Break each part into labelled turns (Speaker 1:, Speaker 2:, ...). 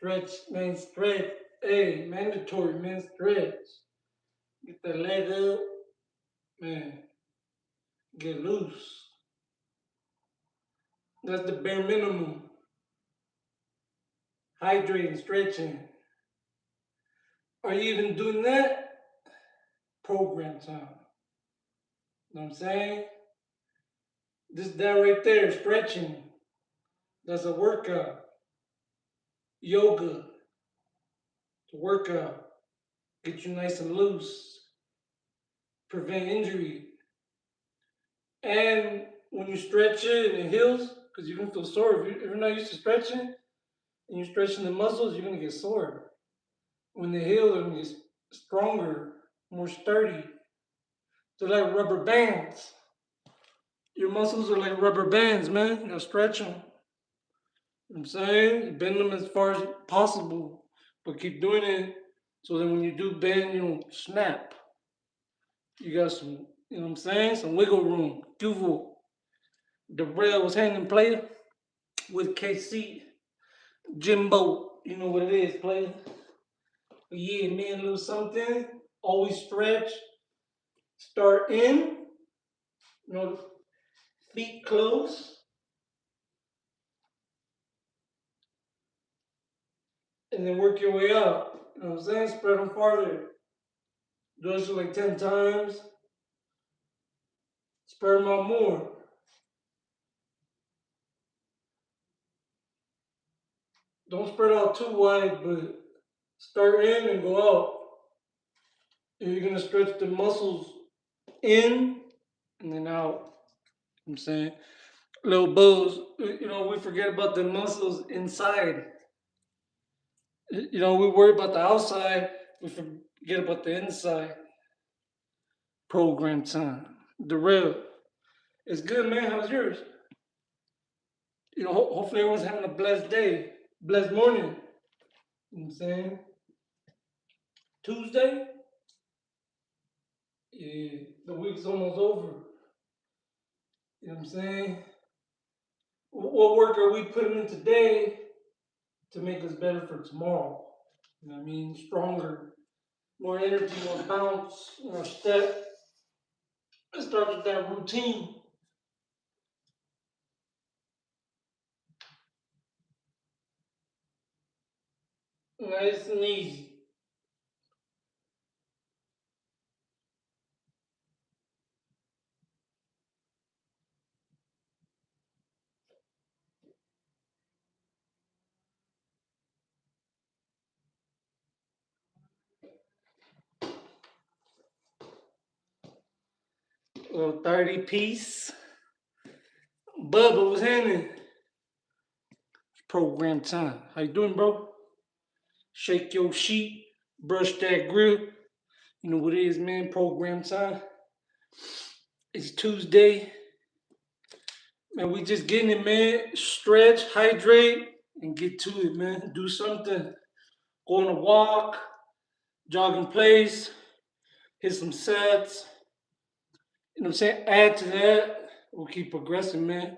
Speaker 1: Stretch, man, stretch. Hey, mandatory, man, stretch. Get that leg up, man. Get loose. That's the bare minimum. Hydrating, stretching. Are you even doing that? Program time. You know what I'm saying? That right there, stretching. That's a workout. Yoga, it's a workout. Get you nice and loose. Prevent injury. And when you stretch it and it heals, because you're gonna feel sore. If you're not used to stretching and you're stretching the muscles, you're gonna get sore. When they heal, they're gonna get stronger, more sturdy. They're like rubber bands. Your muscles are like rubber bands, man. You gotta stretch them. You know what I'm saying? Bend them as far as possible, but keep doing it so that when you do bend, you don't snap. You got some, you know what I'm saying? Some wiggle room. Duval. The rail was hanging player with KC. Jimbo. You know what it is, player. But yeah, man, a little something. Always stretch. Start in. You know, feet close. And then work your way up. You know what I'm saying? Spread them farther. Do this like 10 times. Spread them out more. Don't spread out too wide, but start in and go out. And you're gonna stretch the muscles in and then out. You know what I'm saying? Little bows, you know, we forget about the muscles inside. You know, we worry about the outside, we forget about the inside. Program time. The real. It's good, man. How's yours? You know, hopefully everyone's having a blessed day, blessed morning. You know what I'm saying? Tuesday? Yeah, the week's almost over. You know what I'm saying? What work are we putting in today to make us better for tomorrow? You know what I mean? Stronger, more energy, more bounce, more step. Let's start with that routine. Nice and easy. A little 30 piece. Bubba was handing. Program time. How you doing, bro? Shake your sheet, brush that grill. You know what it is, man. Program time. It's Tuesday. Man, we just getting it, man. Stretch, hydrate, and get to it, man. Do something. Go on a walk, jog in place, hit some sets. You know what I'm saying? Add to that. We'll keep progressing, man.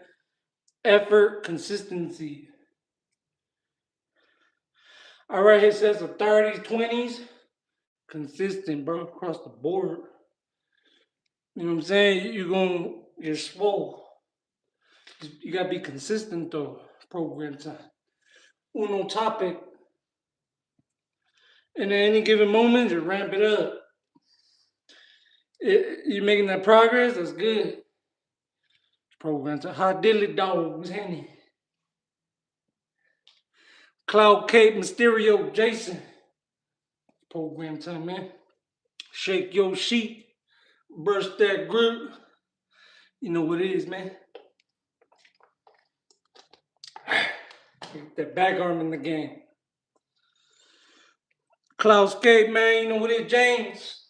Speaker 1: Effort, consistency. All right, it says the 30s, 20s. Consistent, bro, across the board. You know what I'm saying? You're going to get swole. You got to be consistent, though. Program time. Uno topic. And at any given moment, just ramp it up. You're making that progress, that's good. Program time. Hot Dilly Dog was handy. Cloud Cape, Mysterio, Jason. Program time, man. Shake your sheet. Brush that grip. You know what it is, man. Get that back arm in the game. Cloudscape, man, you know what it is, James.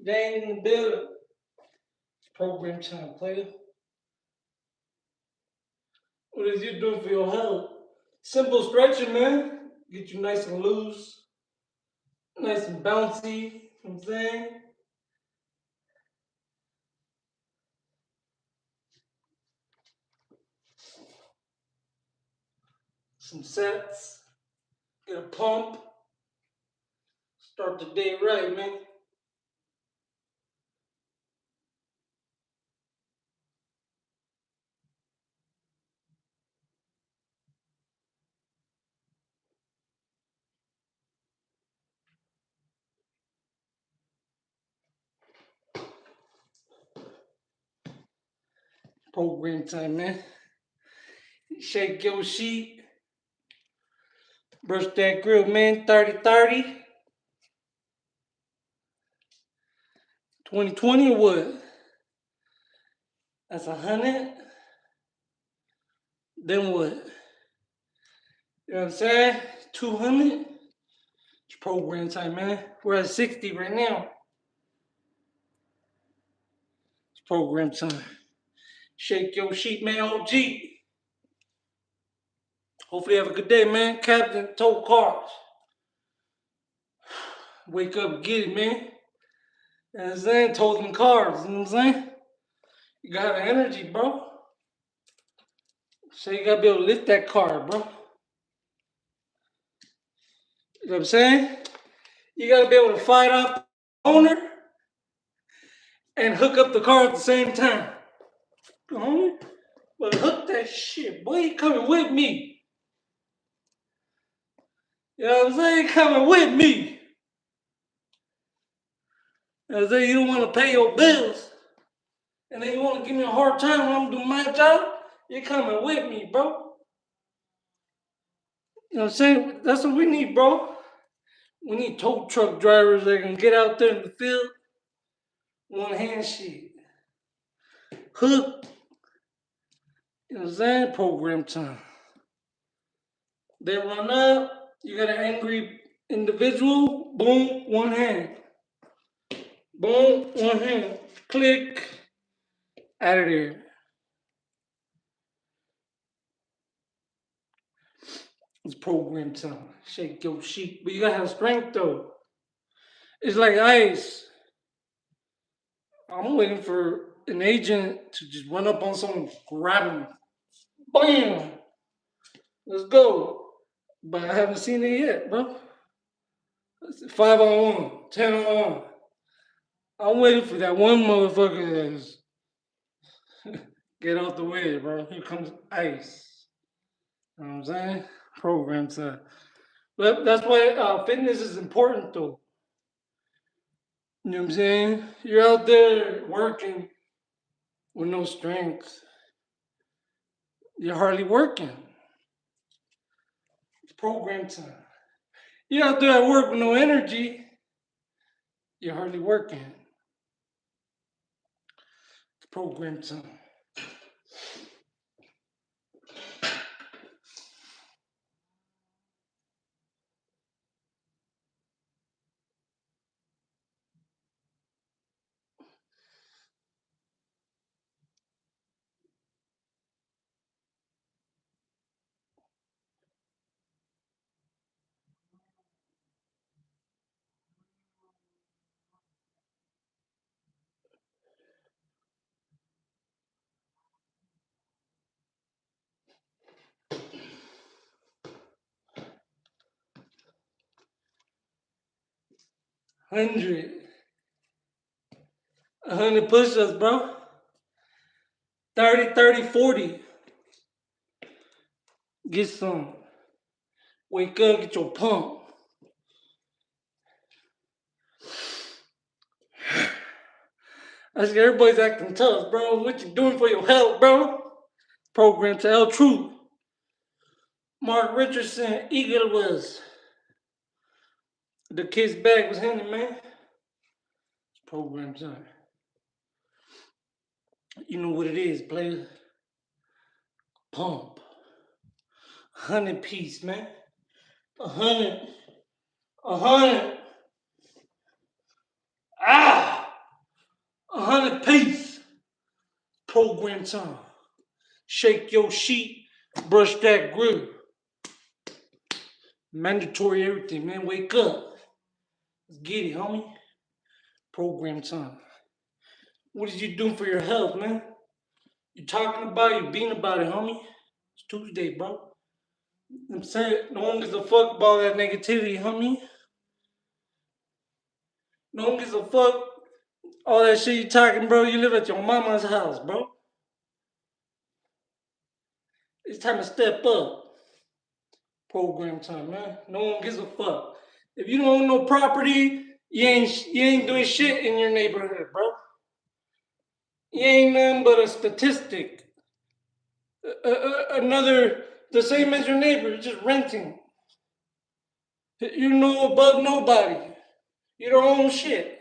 Speaker 1: James in the building. It's program time, player. What is you doing for your health? Simple stretching, man. Get you nice and loose, nice and bouncy. You know what I'm saying? Some sets. Get a pump. Start the day right, man. Program time, man. Shake your sheet. Brush that grill, man. 30-30. 2020 or what? That's 100. Then what? You know what I'm saying? 200. It's program time, man. We're at 60 right now. It's program time. Shake your sheet, man. OG. Hopefully you have a good day, man. Captain, tow cars. Wake up, get it, man. You know what I'm saying? Tow them cars. You know what I'm saying? You gotta have energy, bro. So you gotta be able to lift that car, bro. You know what I'm saying? You gotta be able to fight off the owner and hook up the car at the same time. Homie, but hook that shit, boy. You coming with me? You know what I'm saying? Coming with me. You know what I'm saying? You don't want to pay your bills, and then you want to give me a hard time when I'm doing my job. You're coming with me, bro. You know what I'm saying? That's what we need, bro. We need tow truck drivers that can get out there in the field, one hand shit, hook. You know what I'm saying? Program time. They run up, you got an angry individual, boom, one hand. Boom, one hand. Click, out of there. It's program time. Shake your sheet. But you gotta have strength though. It's like ice. I'm waiting for an agent to just run up on someone, grab him. Bam! Let's go. But I haven't seen it yet, bro. 5 on 1, 10 on 1. I'm waiting for that one motherfucker that's get out the way, bro. Here comes ice. You know what I'm saying? Program time. But that's why fitness is important, though. You know what I'm saying? You're out there working with no strength. You're hardly working. It's program time. You're out there at work with no energy. You're hardly working. It's program time. Hundred. 100 push-ups, bro. 30, 30, 40. Get some. Wake up, get your pump. I see everybody's acting tough, bro. What you doing for your health, bro? Program to L Truth. Mark Richardson, Eagle was. The kid's bag was handed, man. Program time. You know what it is, player. Pump. 100 piece, man. 100. 100. Ah! 100 piece. Program time. Shake your sheet. Brush that grill. Mandatory everything, man. Wake up. Let's get it, homie. Program time. What is you doing for your health, man? You talking about it, you being about it, homie. It's Tuesday, bro. I'm saying no one gives a fuck about that negativity, homie. No one gives a fuck. All that shit you talking, bro. You live at your mama's house, bro. It's time to step up. Program time, man. No one gives a fuck. If you don't own no property, you ain't doing shit in your neighborhood, bro. You ain't nothing but a statistic. Another, the same as your neighbor, you're just renting. You're no above nobody. You don't own shit.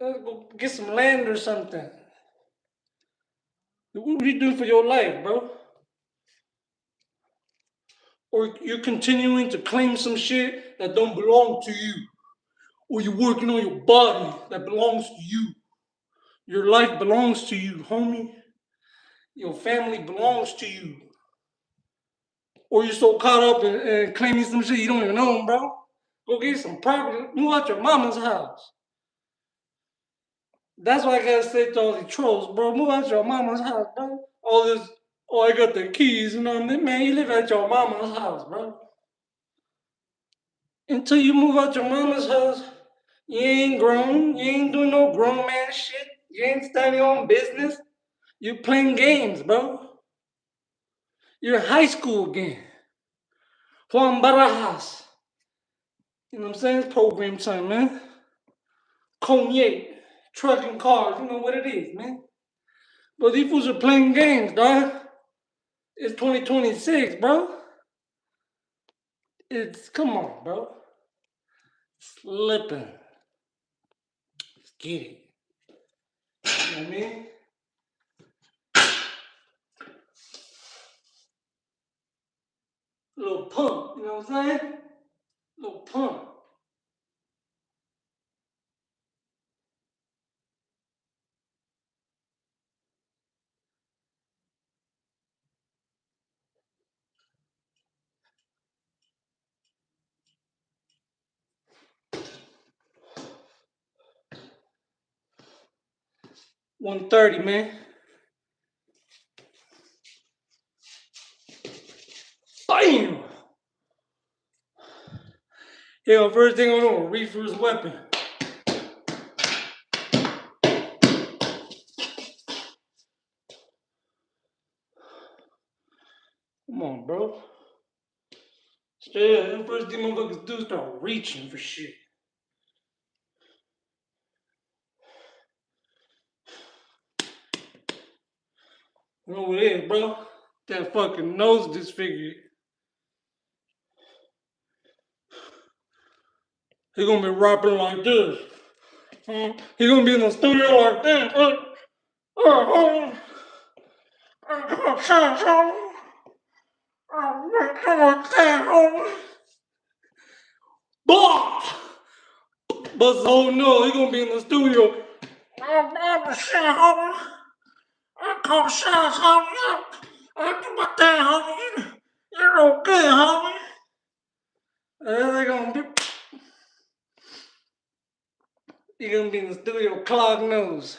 Speaker 1: Go get some land or something. What are you doing for your life, bro? Or you're continuing to claim some shit that don't belong to you. Or you're working on your body that belongs to you. Your life belongs to you, homie. Your family belongs to you. Or you're so caught up in claiming some shit you don't even own, bro. Go get some property. Move out your mama's house. That's why I gotta say to all the trolls, bro. Move out your mama's house, bro. All this, oh, I got the keys, you know what I mean? Man, you live at your mama's house, bro. Until you move out your mama's house, you ain't grown. You ain't doing no grown man shit. You ain't starting your own business. You playing games, bro. You're in high school again. Juan Barajas. You know what I'm saying? It's program time, man. Cognac, trucking cars, you know what it is, man. But these fools are playing games, dog. It's 2026, bro. Come on, bro. Slipping. Let's get it. You know what I mean? Little pump, you know what I'm saying? Little pump. $130, man. Bam! Yo, first thing I'm gonna reach for his weapon. Come on, bro. Straight up, the first thing motherfuckers do is start reaching for shit. You know what it is, bro? That fucking nose disfigured. He gonna be rapping like this. He gonna be in the studio like this. Blah! Bust his whole nose. He gonna be in the studio. I'm the shit, homie. I call shots, homie. I do my thing, homie. You're okay, homie. They gonna be. You're gonna be in the studio, clog nose.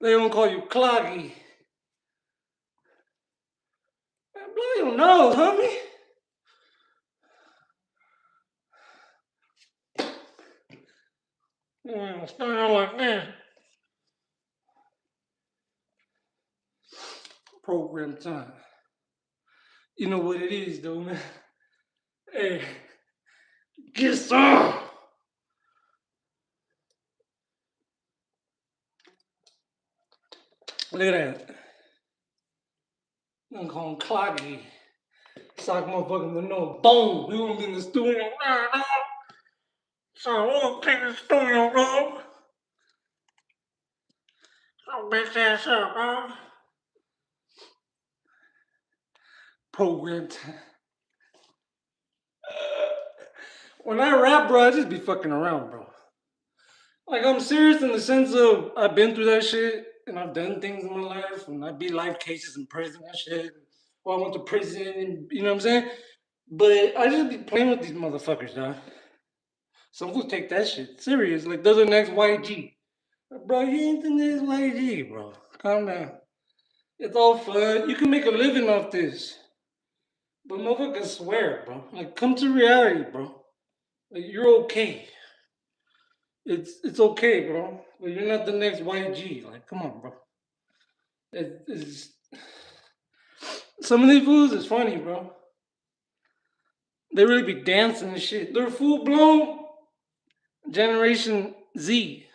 Speaker 1: They gonna call you Cloggy. Man, blow your nose, homie. Stand like this. Program time. You know what it is, though, man. Hey, get some. Look at that. I'm gonna call him Cloggy. Sock motherfucker in the nose. Boom. We gonna be in the studio. So we're gonna take the studio, bro. So bitch ass up, bro. Program time. When I rap, bro, I just be fucking around, bro. Like, I'm serious in the sense of I've been through that shit and I've done things in my life and I be life cases in prison and shit. Or I went to prison and you know what I'm saying? But I just be playing with these motherfuckers, dog. Some fools take that shit serious. Like, they're the next YG. Bro, you ain't the next YG, bro. Calm down. It's all fun. You can make a living off this. But motherfuckers swear, bro. Like, come to reality, bro. Like, you're okay. It's okay, bro. But you're not the next YG. Like, come on, bro. It's some of these fools is funny, bro. They really be dancing and shit. They're full blown Generation Z.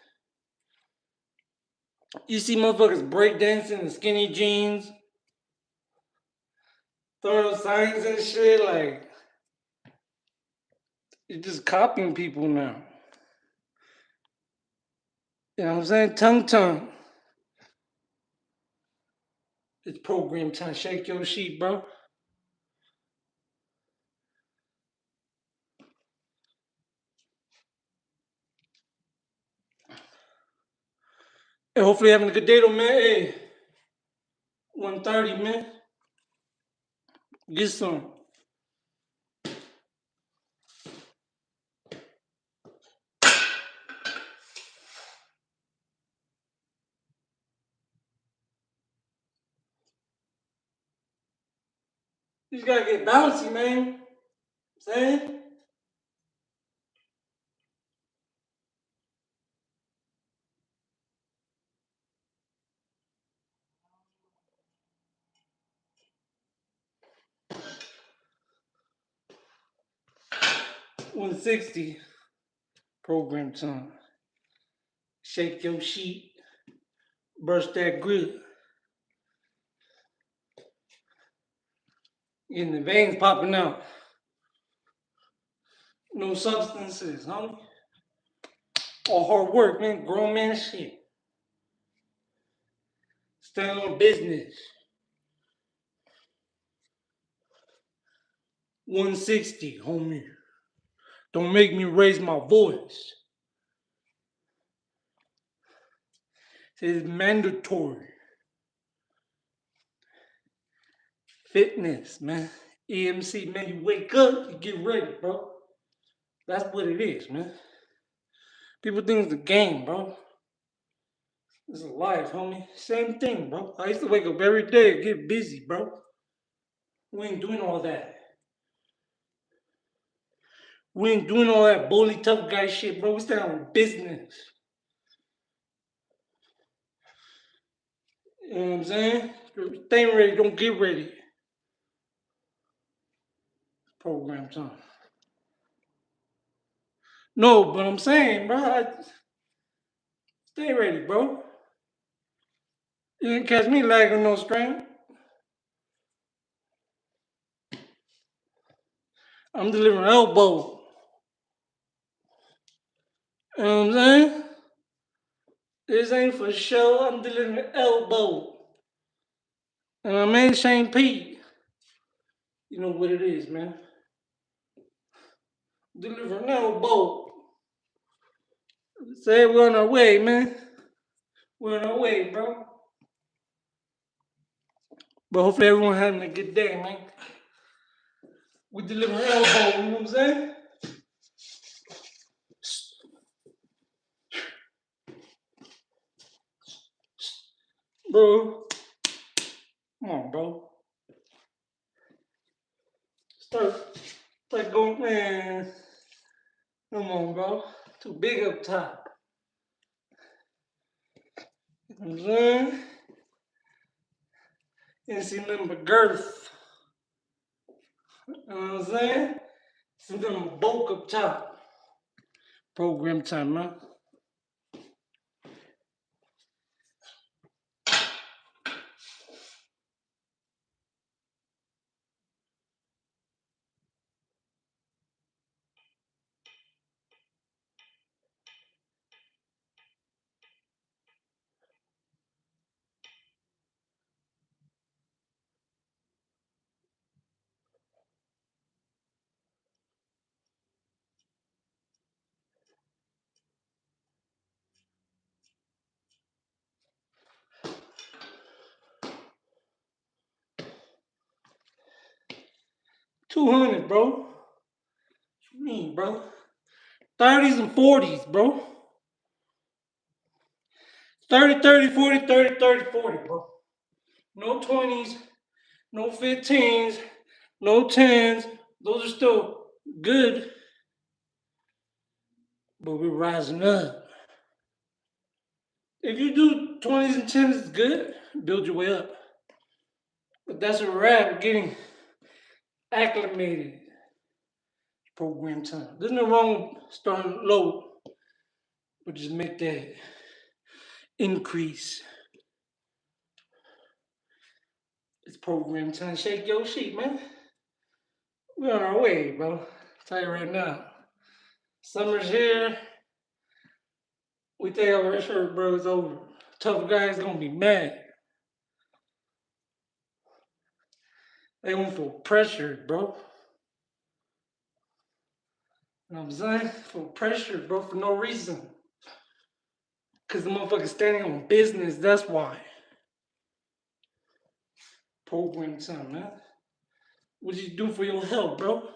Speaker 1: You see motherfuckers break dancing in skinny jeans, throwing signs and shit. Like, you're just copying people now. You know what I'm saying? Tongue tongue. It's program time. Shake your sheet, bro. Hey, hopefully having a good day though, man. Hey, 1:30, man. Get some. You just gotta get bouncy, man. Saying? 160. Program time. Shake your sheet. Brush that grit. Getting the veins popping out. No substances, homie. All hard work, man. Grown man shit. Stand on business. 160, homie. Don't make me raise my voice. It's mandatory. Fitness, man. EMC, man. You wake up, you get ready, bro. That's what it is, man. People think it's a game, bro. It's a life, homie. Same thing, bro. I used to wake up every day and get busy, bro. We ain't doing all that. We ain't doing all that bully tough guy shit, bro. We stand on business. You know what I'm saying? Stay ready, don't get ready. Program time. No, but I'm saying, bro, stay ready, bro. You didn't catch me lagging no strength. I'm delivering elbow. You know what I'm saying? This ain't for show. I'm delivering elbow. And my man Shane P. You know what it is, man. Delivering elbow. Say we're on our way, man. We're on our way, bro. But hopefully everyone having a good day, man. We deliver elbow, you know what I'm saying? Bro, come on, bro. Start going, man. Come on, bro. Too big up top. You know what I'm saying? Didn't see nothing but girth. You know what I'm saying? See nothing but bulk up top. Program time, man. 200, bro. What you mean, bro? 30s and 40s, bro. 30, 30, 40, 30, 30, 40, bro. No 20s, no 15s, no 10s. Those are still good, but we're rising up. If you do 20s and 10s, it's good. Build your way up. But that's a wrap. Getting acclimated. Program time. There's no wrong starting low, but just make that increase. It's program time. Shake your sheet, man. We're on our way, bro. I'll tell you right now. Summer's here. We take our red shirt, bro. It's over. Tough guys gonna be mad. They won't feel pressured, bro. You know what I'm saying? Feel pressured, bro, for no reason. Cause the motherfucker's standing on business. That's why. Program time, man. What you do for your health, bro?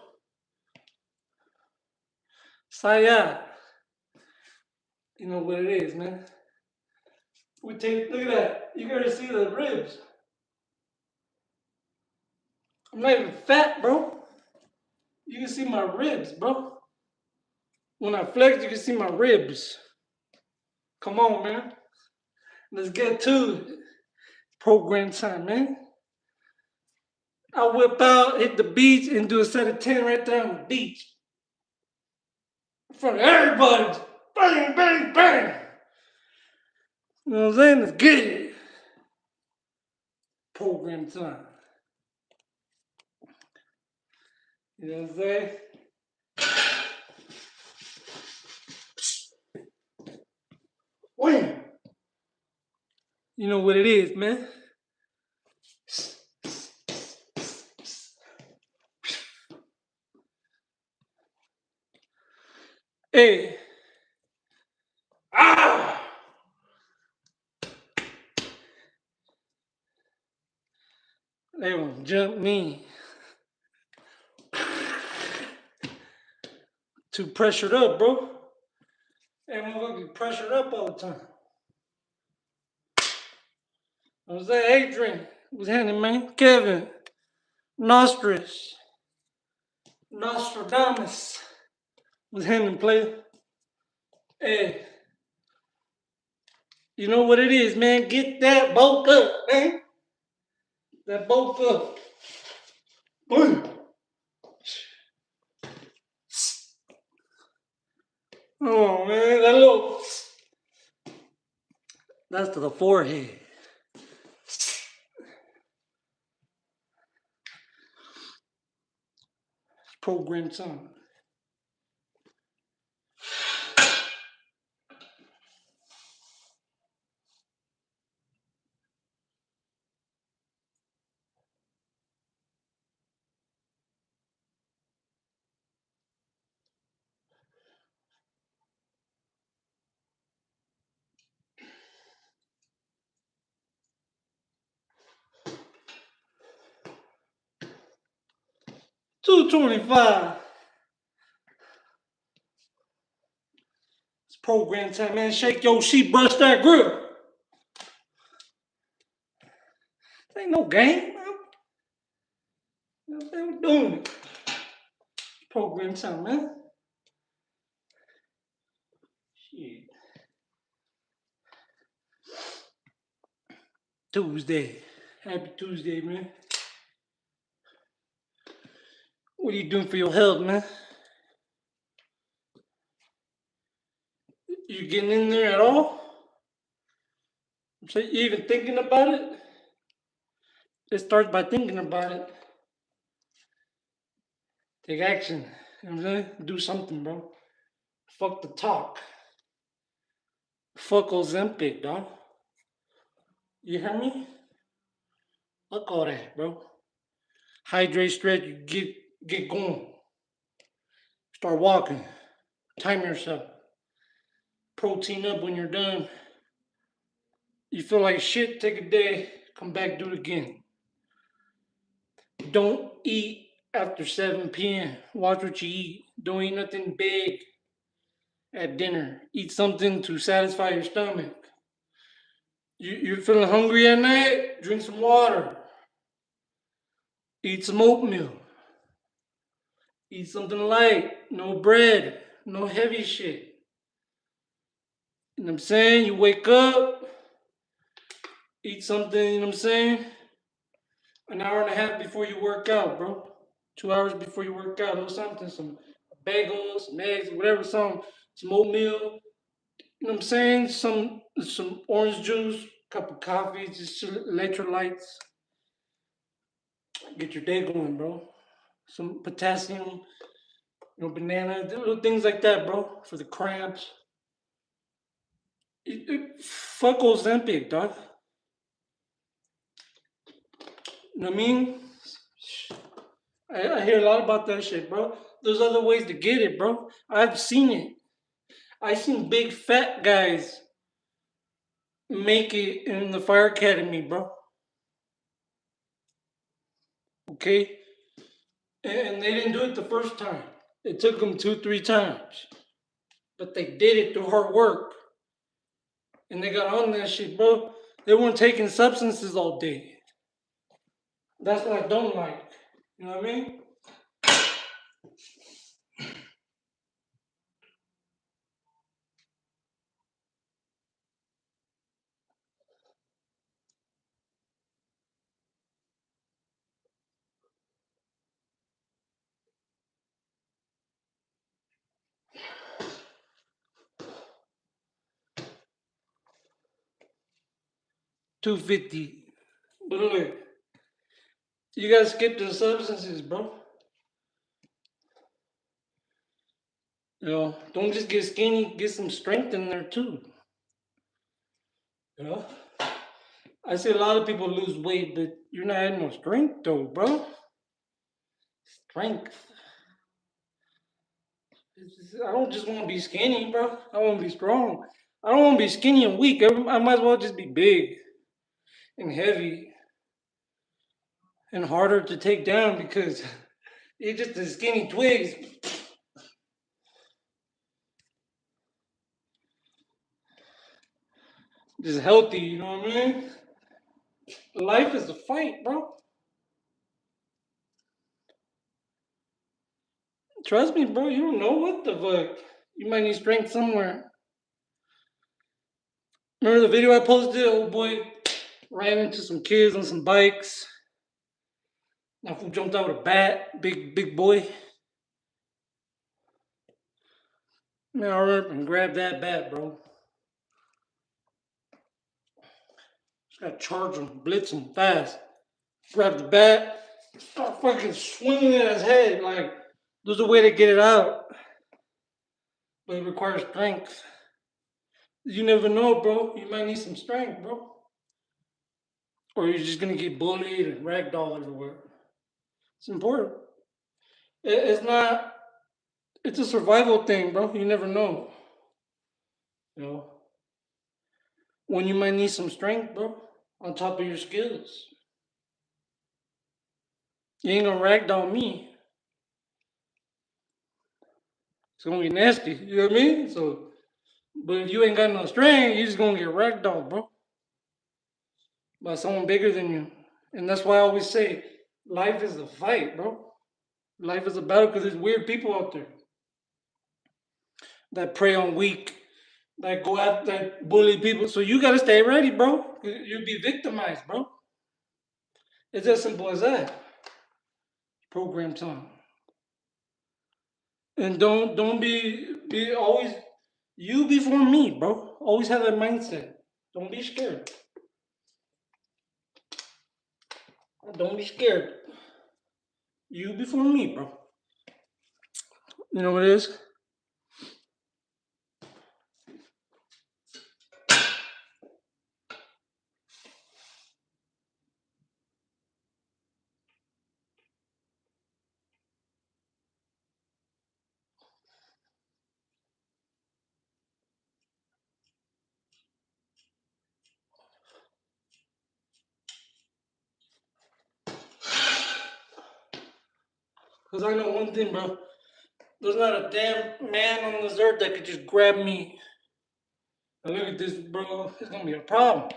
Speaker 1: Saya. You know what it is, man. We take, look at that. You gotta see the ribs. I'm not even fat, bro. You can see my ribs, bro. When I flex, you can see my ribs. Come on, man. Let's get to it. Program time, man. I whip out, hit the beach, and do a set of 10 right there on the beach. In front of everybody. Bang, bang, bang. You know what I'm saying? Let's get it. Program time. You know what I'm saying? Wham! You know what it is, man. Hey. Ah! They gonna jump me. Too pressured up, bro. Everyone gonna be pressured up all the time. I was there, Adrian was handing, man. Kevin, Nostris, Nostradamus was handing, player. Hey, you know what it is, man? Get that bulk up, man. That bulk up. Boom. Oh man, that little. That's to the forehead. Program time. $225. It's program time, man. Shake your sheet, brush that grill. This ain't no game, man. You know what I'm saying? We're doing it. Program time, man. Shit. Tuesday. Happy Tuesday, man. What are you doing for your health, man? You getting in there at all? So you even thinking about it? It starts by thinking about it. Take action. You know what I'm saying? Do something, bro. Fuck the talk. Fuck Ozempic, dog. You hear me? Fuck all that, bro. Hydrate, stretch, get going. Start walking. Time yourself. Protein up when you're done. You feel like shit, take a day, come back, do it again. Don't eat after 7 p.m. Watch what you eat. Don't eat nothing big at dinner. Eat something to satisfy your stomach. You're feeling hungry at night? Drink some water. Eat some oatmeal. Eat something light. No bread. No heavy shit. You know what I'm saying? You wake up, eat something, you know what I'm saying? An hour and a half before you work out, bro. 2 hours before you work out, or something, some bagels, some eggs, whatever, some oatmeal, you know what I'm saying? Some orange juice, cup of coffee, just electrolytes. Get your day going, bro. Some potassium, banana, little things like that, bro, for the cramps. Fuck Ozempic, dog. You know what I mean? I hear a lot about that shit, bro. There's other ways to get it, bro. I've seen it. I seen big fat guys make it in the fire academy, bro. Okay? And they didn't do it the first time. It took them 2, 3 times. But they did it through hard work. And they got on that shit, bro. They weren't taking substances all day. That's what I don't like. You know what I mean? 250. But look, you gotta skip the substances, bro. Don't just get skinny, get some strength in there too. You know? I see a lot of people lose weight, but you're not adding no strength though, bro. Strength. I don't just want to be skinny, bro. I want to be strong. I don't want to be skinny and weak. I might as well just be big and heavy and harder to take down because it's just the skinny twigs. Just healthy, you know what I mean? Life is a fight, bro. Trust me, bro. You don't know what the fuck. You might need strength somewhere. Remember the video I posted? Old boy ran into some kids on some bikes. Now fool jumped out with a bat. Big boy. Man, I ran up and grabbed that bat, bro. Just gotta charge him, blitz him fast. Grab the bat, start fucking swinging at his head. Like, there's a way to get it out, but it requires strength. You never know, bro. You might need some strength, bro. Or you're just gonna get bullied and ragdoll everywhere. It's important. It's not. It's a survival thing, bro. You never know. You know when you might need some strength, bro. On top of your skills, you ain't gonna ragdoll me. It's gonna be nasty. You know what I mean? So, but if you ain't got no strength, you just gonna get ragdolled, bro, by someone bigger than you. And that's why I always say, life is a fight, bro. Life is a battle because there's weird people out there that prey on weak, that go out, that bully people. So you gotta stay ready, bro. You'll be victimized, bro. It's as simple as that. Program time. And don't be always you before me, bro. Always have that mindset. Don't be scared. Don't be scared. You before me, bro. You know what it is? Because I know one thing, bro. There's not a damn man on this earth that could just grab me. And look at this, bro. It's gonna be a problem.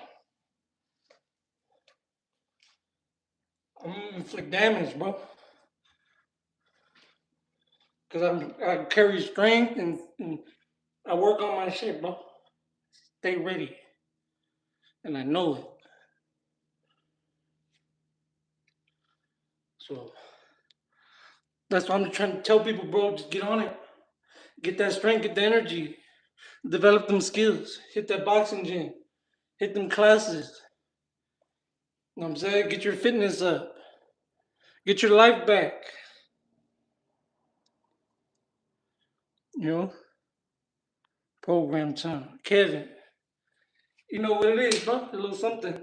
Speaker 1: I'm gonna inflict damage, bro. Cause I carry strength and I work on my shit, bro. Stay ready, and I know it. So that's why I'm trying to tell people, bro. Just get on it. Get that strength, get the energy, develop them skills, hit that boxing gym, hit them classes. You know what I'm saying? Get your fitness up, get your life back. You know, program time. Kevin, you know what it is, bro? A little something.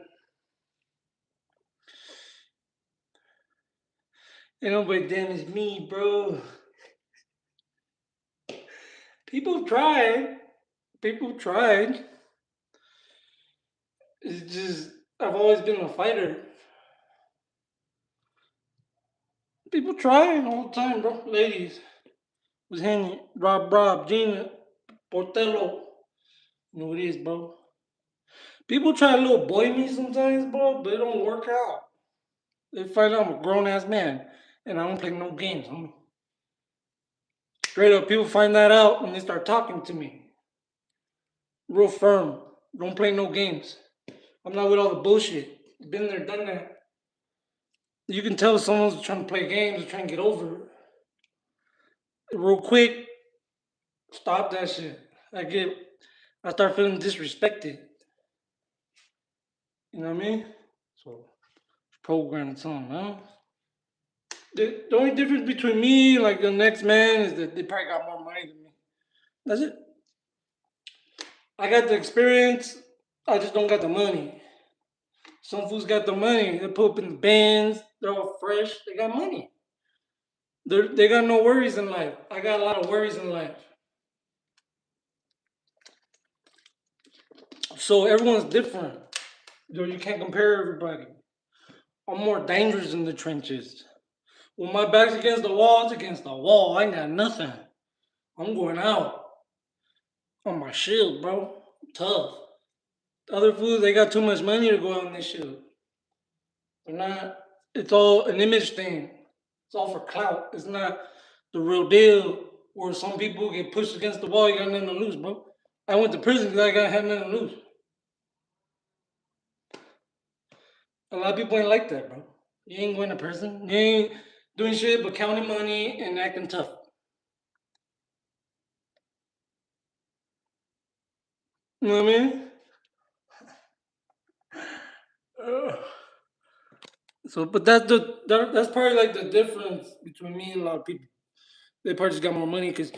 Speaker 1: Ain't nobody damage me, bro. People tried. People tried. It's just I've always been a fighter. People try all the time, bro. Ladies, was Henny, Rob, Gina, Portello. You know what it is, bro. People try to little boy me sometimes, bro, but it don't work out. They find out I'm a grown ass man and I don't play no games, homie. Straight up, people find that out when they start talking to me. Real firm. Don't play no games. I'm not with all the bullshit. Been there, done that. You can tell someone's trying to play games or trying to get over it. Real quick, stop that shit. I start feeling disrespected. You know what I mean? So, programming something, man. The only difference between me and like the next man is that they probably got more money than me. That's it. I got the experience. I just don't got the money. Some fools got the money. They put up in the bands. They're all fresh. They got money. They got no worries in life. I got a lot of worries in life. So everyone's different. You can't compare everybody. I'm more dangerous in the trenches. When my back's against the wall, it's against the wall. I ain't got nothing. I'm going out on my shield, bro. I'm tough. Other fools, they got too much money to go out on this shield. They're not. It's all an image thing. It's all for clout. It's not the real deal. Where some people get pushed against the wall, you got nothing to lose, bro. I went to prison because had nothing to lose. A lot of people ain't like that, bro. You ain't going to prison. You ain't doing shit but counting money and acting tough. You know what I mean? Uh, so, but that's probably like the difference between me and a lot of people. They probably just got more money because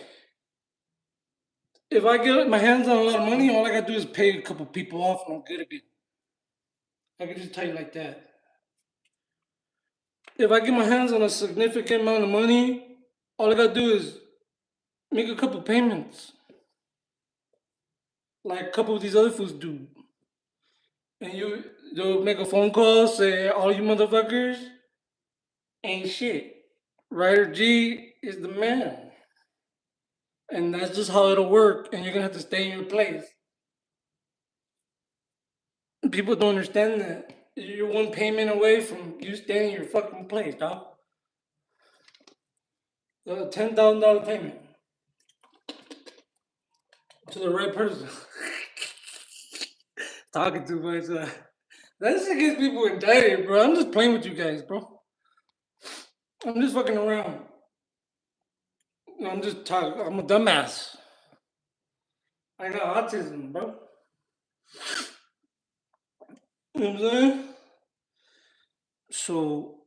Speaker 1: if I get my hands on a lot of money, all I gotta do is pay a couple people off and I'm good again. I can just tell you like that. If I get my hands on a significant amount of money, all I gotta do is make a couple payments, like a couple of these other fools do. And you'll make a phone call, say all you motherfuckers ain't shit. Ryder G is the man. And that's just how it'll work, and you're gonna have to stay in your place. People don't understand that. You're one payment away from you staying in your fucking place, dog. A $10,000 payment to the right person. Talking too much. That shit gets people indicted, bro. I'm just playing with you guys, bro. I'm just fucking around. I'm just talking. I'm a dumbass. I got autism, bro. You know what I'm saying? So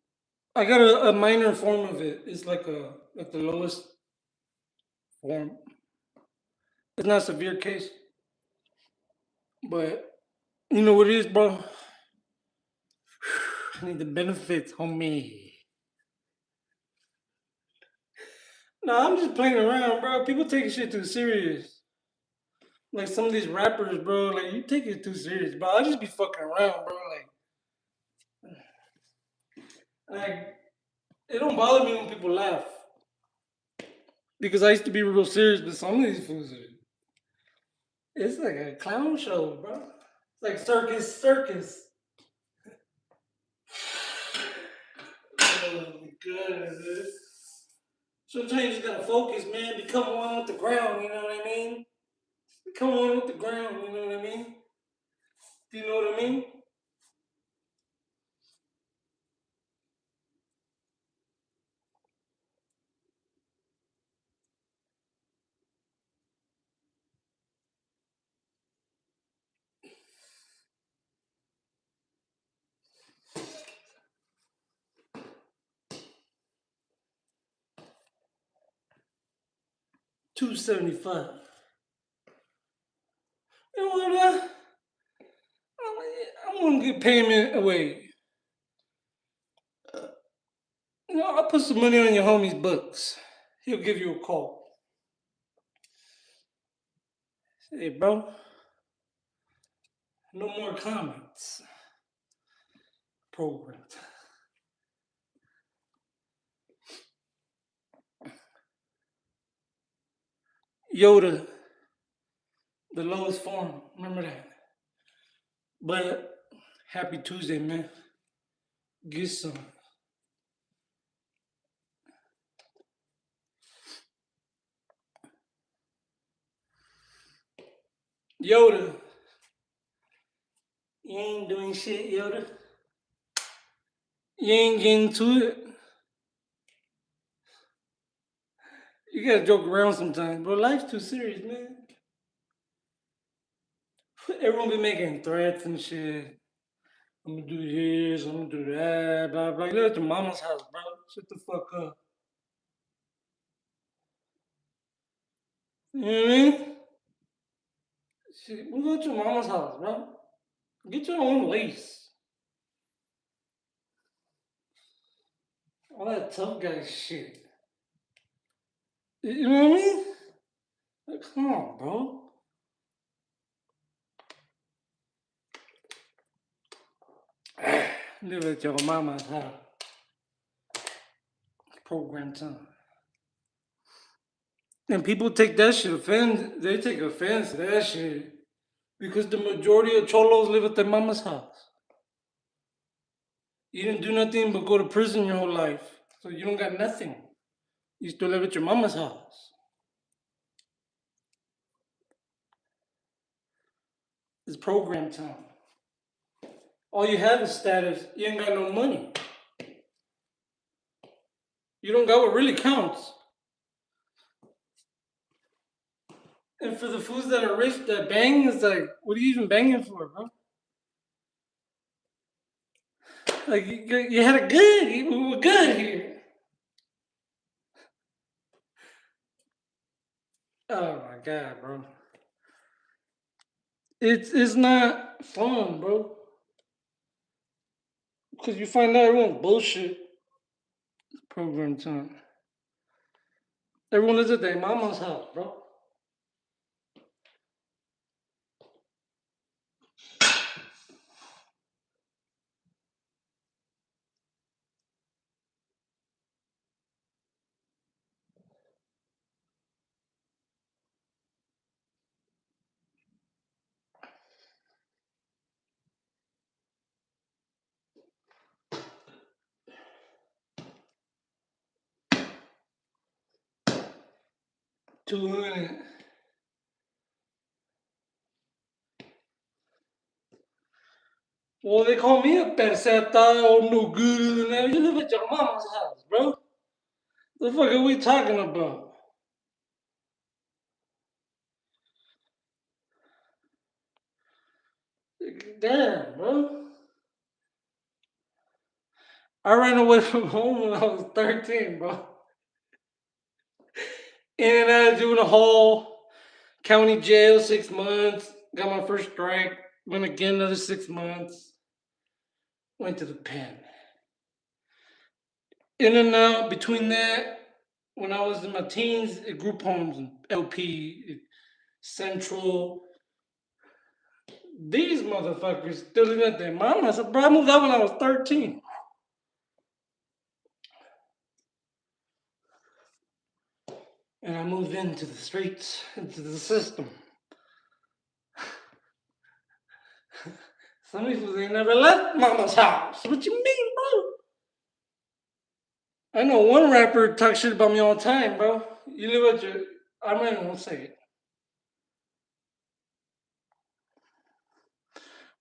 Speaker 1: I got a minor form of it. It's like the lowest form. It's not a severe case, but you know what it is, bro. I need the benefits, homie. Nah, I'm just playing around, bro. People take shit too serious. Like some of these rappers, bro. Like you take it too serious, bro. I just be fucking around, bro. Like it don't bother me when people laugh because I used to be real serious, but some of these fools, it's like a clown show, bro. It's like circus. my god, dude. Sometimes you just gotta focus, man. Become one with the ground, you know what I mean? Become one with the ground, you know what I mean? Do you know what I mean? 275. You know what? I'm gonna get payment away. I'll put some money on your homie's books. He'll give you a call. Hey, bro, no more comments. Programmed. Yoda, the lowest form. Remember that. But happy Tuesday, man. Get some. Yoda, you ain't doing shit, Yoda. You ain't getting to it. You gotta joke around sometimes, bro. Life's too serious, man. Everyone be making threats and shit. I'm gonna do this, I'm gonna do that, blah blah. You're at your mama's house, bro. Shut the fuck up. You know what I mean? Shit, move out your mama's house, bro. Get your own lace. All that tough guy shit. You know what I mean? Like, come on, bro. Live at your mama's house. Program time. And people take that shit offense. They take offense to that shit because the majority of cholos live at their mama's house. You didn't do nothing but go to prison your whole life, so you don't got nothing. You still live at your mama's house. It's program time. All you have is status. You ain't got no money. You don't got what really counts. And for the fools that are rich that bang, it's like, what are you even banging for, bro? Like you had a good, we were good here. Oh my god, bro. It's not fun, bro. Because you find out everyone's bullshit. Program time. Everyone is at their mama's house, bro. $200. Well, they call me a peseta or no good. Now you live at your mama's house, bro. The fuck are we talking about? Damn, bro. I ran away from home when I was 13, bro. In and out of juvenile hall, county jail, 6 months. Got my first strike. Went again another 6 months. Went to the pen. In and out between that, when I was in my teens, group homes, LP, Central. These motherfuckers still living at their mama's. Bro, I moved out when I was 13. And I moved into the streets, into the system. Some people ain't never left mama's house. What you mean, bro? I know one rapper talks shit about me all the time, bro. You live at your. I'm not even gonna say it,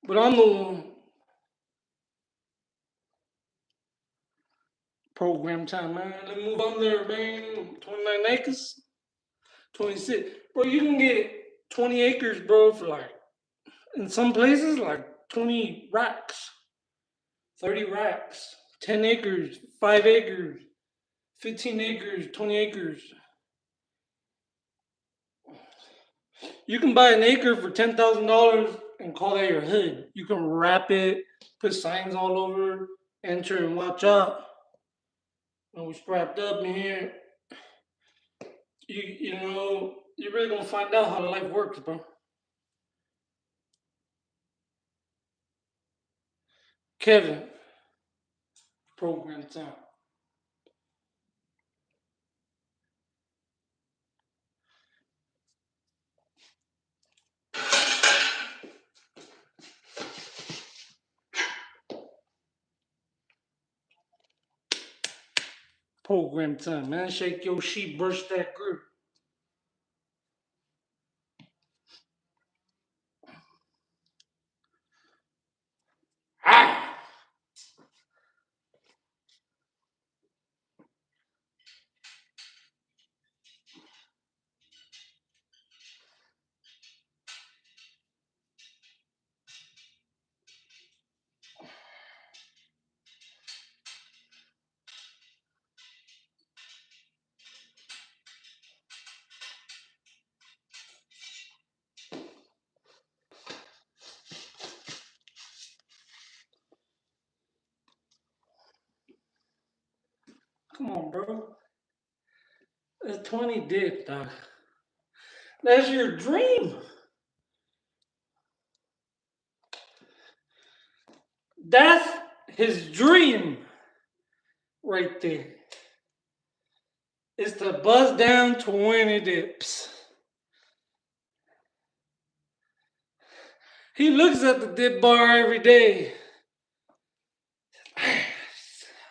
Speaker 1: but I'm the one. Program time, man. Let's move on there, man. 29 acres, 26. Bro, you can get 20 acres, bro, for like in some places like 20 racks, 30 racks, 10 acres, 5 acres, 15 acres, 20 acres. You can buy an acre for $10,000 and call that your hood. You can wrap it, put signs all over, enter and watch out. And we're strapped up in here. You're really gonna find out how life works, bro. Kevin, program time. Program time, man. Shake your sheet, burst that grip. Ah! Come on, bro. That's 20 dip, dog. That's your dream. That's his dream right there. Is to buzz down 20 dips. He looks at the dip bar every day.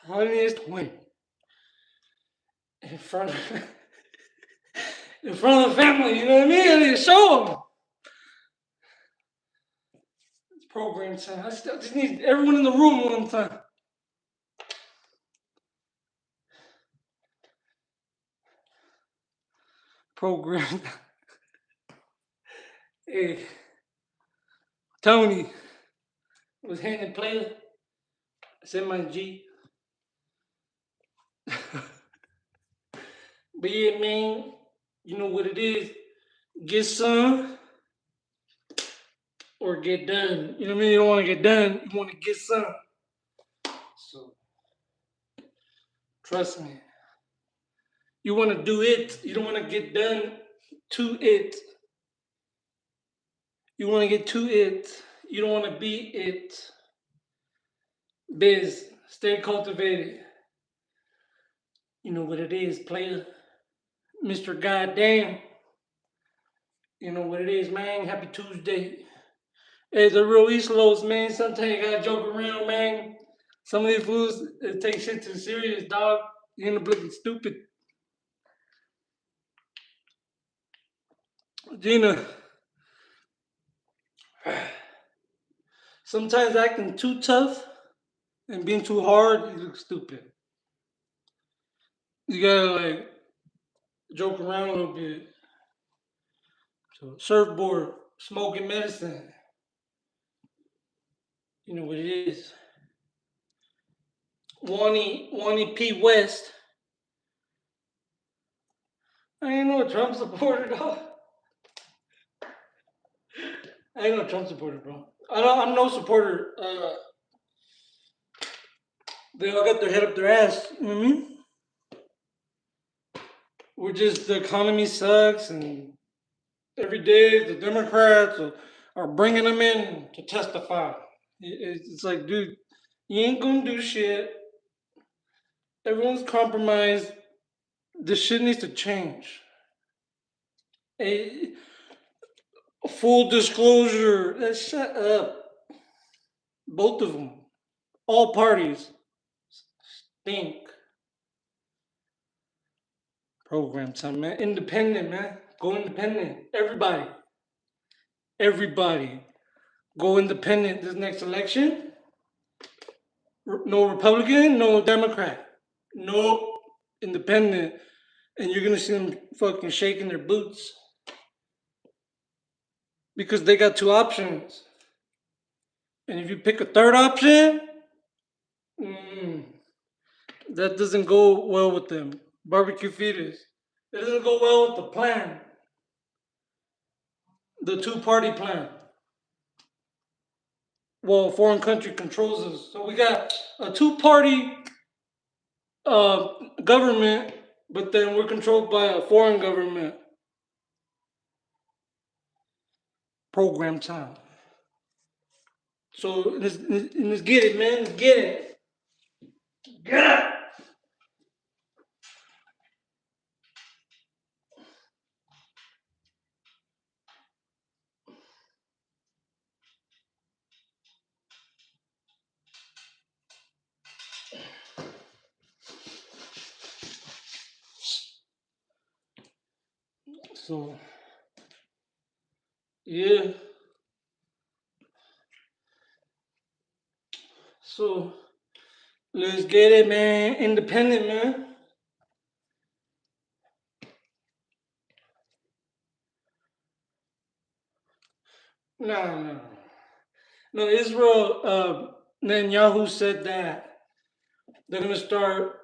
Speaker 1: Honey, it's 20. In front of in front of the family, you know what I mean? I need to show them. It's program time. I just need everyone in the room one time. Program. Hey, Tony was handing player. I said my G. But yeah, man, you know what it is. Get some or get done. You know what I mean? You don't want to get done. You want to get some. So trust me. You want to do it. You don't want to get done to it. You want to get to it. You don't want to be it. Biz, stay cultivated. You know what it is, player. Mr. Goddamn. You know what it is, man. Happy Tuesday. Hey, the real East Los, man. Sometimes you gotta joke around, man. Some of these fools take shit too serious, dog. You end up looking stupid. Gina, sometimes acting too tough and being too hard, you look stupid. You gotta like joke around a little bit. So surfboard, smoking medicine. You know what it is. Wani P West. I ain't no Trump supporter, dog. I ain't no Trump supporter, bro. I'm no supporter. They all got their head up their ass. You know what I mean? We're just the economy sucks, and every day the Democrats are bringing them in to testify. It's like, dude, you ain't gonna do shit. Everyone's compromised. This shit needs to change. A full disclosure. Shut up. Both of them. All parties stink. Program time, man. Independent, man. Go independent. Everybody. Everybody. Go independent this next election. No Republican, no Democrat. No independent. And you're gonna see them fucking shaking their boots. Because they got two options. And if you pick a third option, mm, that doesn't go well with them. Barbecue fetus. It doesn't go well with the plan. The two-party plan. Well, a foreign country controls us. So we got a two-party uh, government, but then we're controlled by a foreign government. Program time. So let's get it, man. Let's get it. Get it. So, yeah. So, let's get it, man. Independent, man. No, no. No, Israel, Netanyahu said that they're going to start,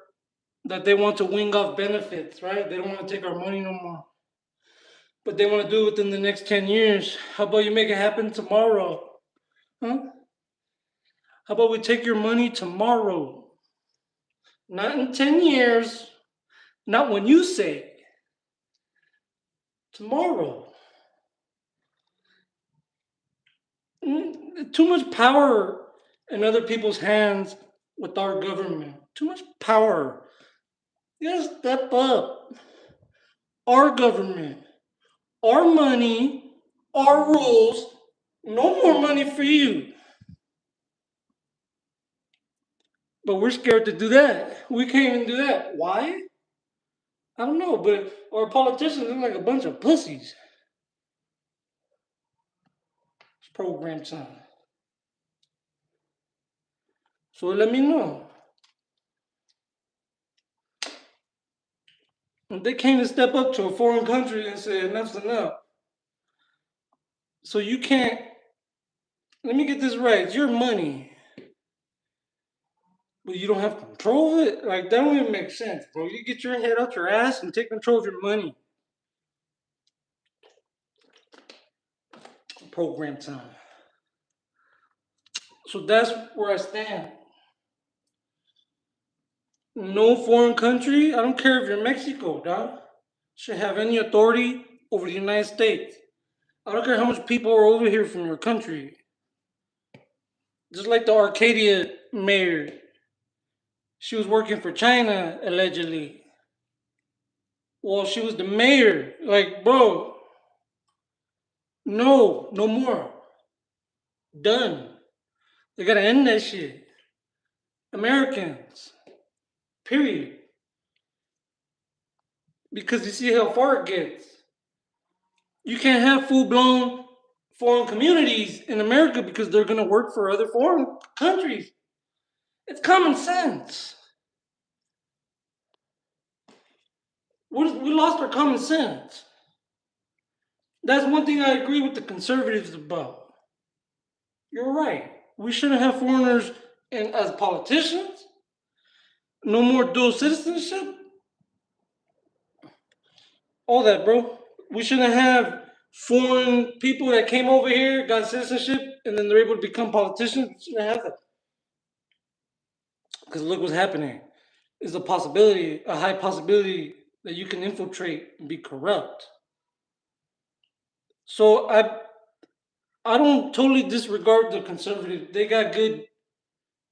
Speaker 1: that they want to wing off benefits, right? They don't want to take our money no more. But they want to do it within the next 10 years. How about you make it happen tomorrow? Huh? How about we take your money tomorrow? Not in 10 years. Not when you say. Tomorrow. Too much power in other people's hands with our government. Too much power. You gotta step up. Our government. Our money. Our rules. No more money for you. But we're scared to do that. We can't even do that. Why? I don't know, but our politicians look like a bunch of pussies. It's program time. So let me know. If they came to step up to a foreign country and say enough's enough. So you can't, let me get this right. It's your money, but you don't have control of it? Like, that don't even make sense, bro. You get your head out your ass and take control of your money. Program time. So that's where I stand. No foreign country, I don't care if you're Mexico, dog, should have any authority over the United States. I don't care how much people are over here from your country. Just like the Arcadia mayor. She was working for China, allegedly. Well, she was the mayor. Like, bro, no, no more. Done. They gotta end that shit. Americans. Period. Because you see how far it gets. You can't have full blown foreign communities in America because they're gonna work for other foreign countries. It's common sense. We lost our common sense. That's one thing I agree with the conservatives about. You're right. We shouldn't have foreigners and as politicians. No more dual citizenship. All that, bro. We shouldn't have foreign people that came over here, got citizenship, and then they're able to become politicians. We shouldn't have that. Because look what's happening. Is a possibility, a high possibility that you can infiltrate and be corrupt. So I don't totally disregard the conservatives. They got good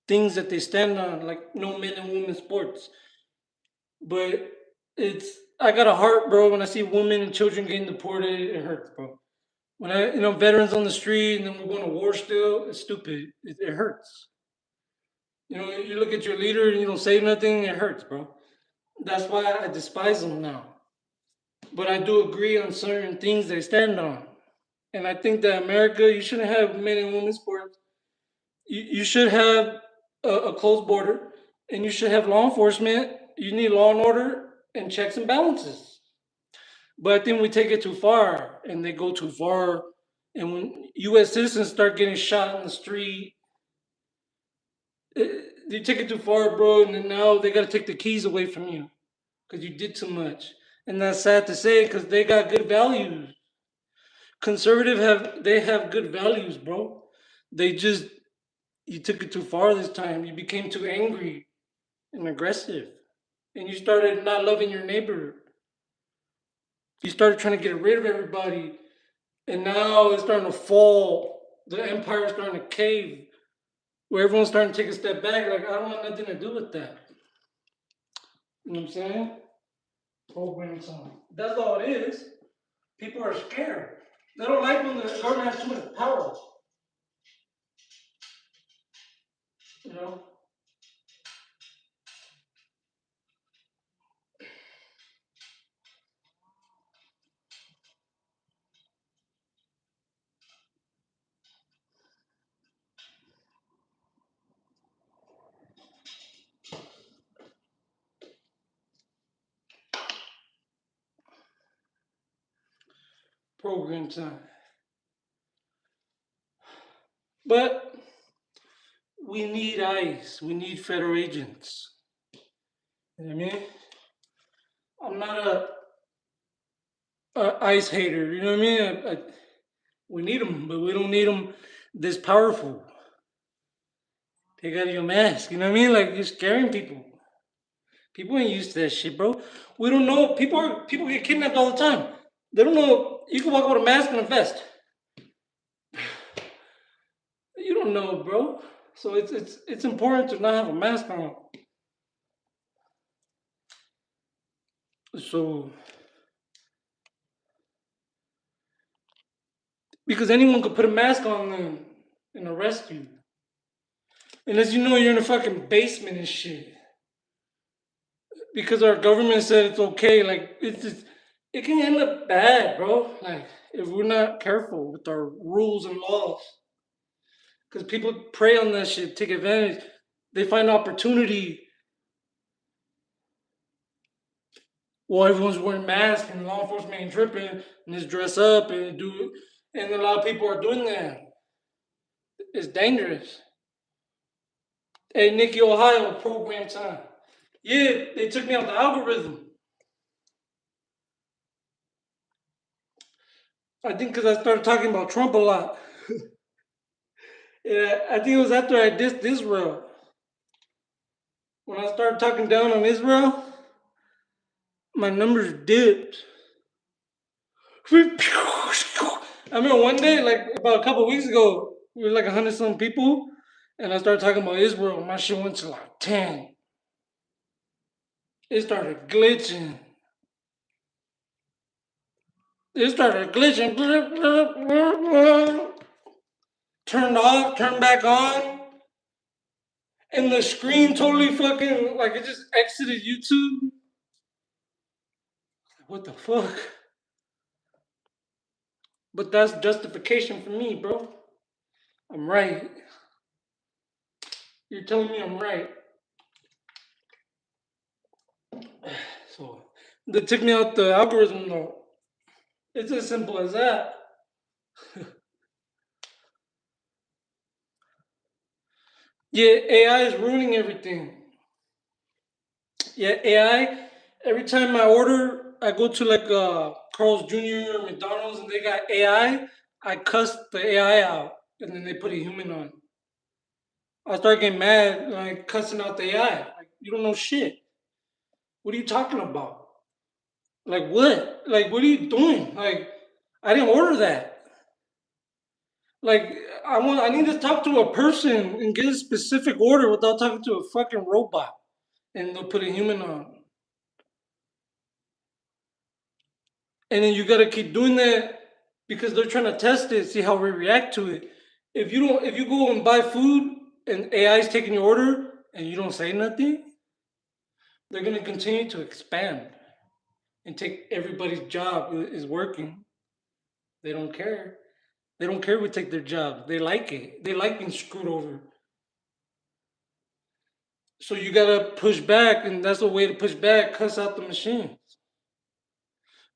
Speaker 1: things that they stand on, like no men and women sports. But it's I got a heart, bro. When I see women and children getting deported, it hurts, bro. When veterans on the street and then we're going to war still, it's stupid. It hurts. You look at your leader and you don't say nothing, it hurts, bro. That's why I despise them now. but I do agree on certain things they stand on. And I think that America, you shouldn't have men and women sports. You should have a closed border, and you should have law enforcement. You need law and order and checks and balances. But I think we take it too far, and they go too far. And when U.S. citizens start getting shot in the street, they take it too far, bro. And then now they got to take the keys away from you because you did too much. And that's sad to say because they got good values. Conservative have good values, bro. They just you took it too far this time. You became too angry and aggressive, and you started not loving your neighbor. You started trying to get rid of everybody, and now it's starting to fall. The empire is starting to cave, where everyone's starting to take a step back. Like I don't want nothing to do with that. You know what I'm saying? Program time. That's all it is. People are scared. They don't like when the government has too much power. You know, program time. But we need ICE. We need federal agents. You know what I mean? I'm not a ICE hater. You know what I mean? We need them, but we don't need them this powerful. Take out your mask. You know what I mean? Like you're scaring people. People ain't used to that shit, bro. We don't know. People get kidnapped all the time. They don't know. You can walk with a mask and a vest. You don't know, bro. So it's important to not have a mask on. So because anyone could put a mask on them and arrest you. Unless you know you're in a fucking basement and shit. Because our government said it's okay. Like it's just, it can end up bad, bro. Like if we're not careful with our rules and laws. Because people prey on that shit, take advantage. They find opportunity while everyone's wearing masks and law enforcement ain't tripping and just dress up and do. And a lot of people are doing that. It's dangerous. Hey, Nikki, Ohio, program time. Yeah, they took me out the algorithm. I think because I started talking about Trump a lot. Yeah, I think it was after I dissed Israel. When I started talking down on Israel, my numbers dipped. I remember one day, like about a couple of weeks ago, we were like 100 some people, and I started talking about Israel, and my shit went to like 10. It started glitching. It started glitching. Turned off, turned back on, and the screen totally fucking like it just exited YouTube. What the fuck? But that's justification for me, bro. I'm right. You're telling me I'm right. So they took me out the algorithm though. It's as simple as that. Yeah, AI is ruining everything. Yeah, AI. Every time I order, I go to like Carl's Jr. or McDonald's and they got I cuss the AI out and then they put a human on. I start getting mad, like cussing out the AI. Like, you don't know shit. What are you talking about? Like what? Like what are you doing? Like I didn't order that. Like I need to talk to a person and get a specific order without talking to a fucking robot. And they'll put a human on. And then you gotta keep doing that because they're trying to test it, see how we react to it. If you go and buy food and AI is taking your order and you don't say nothing, they're gonna continue to expand. and take everybody's job is working. They don't care. They don't care we take their job. They like it. They like being screwed over. So you gotta push back, and that's the way to push back. Cuss out the machines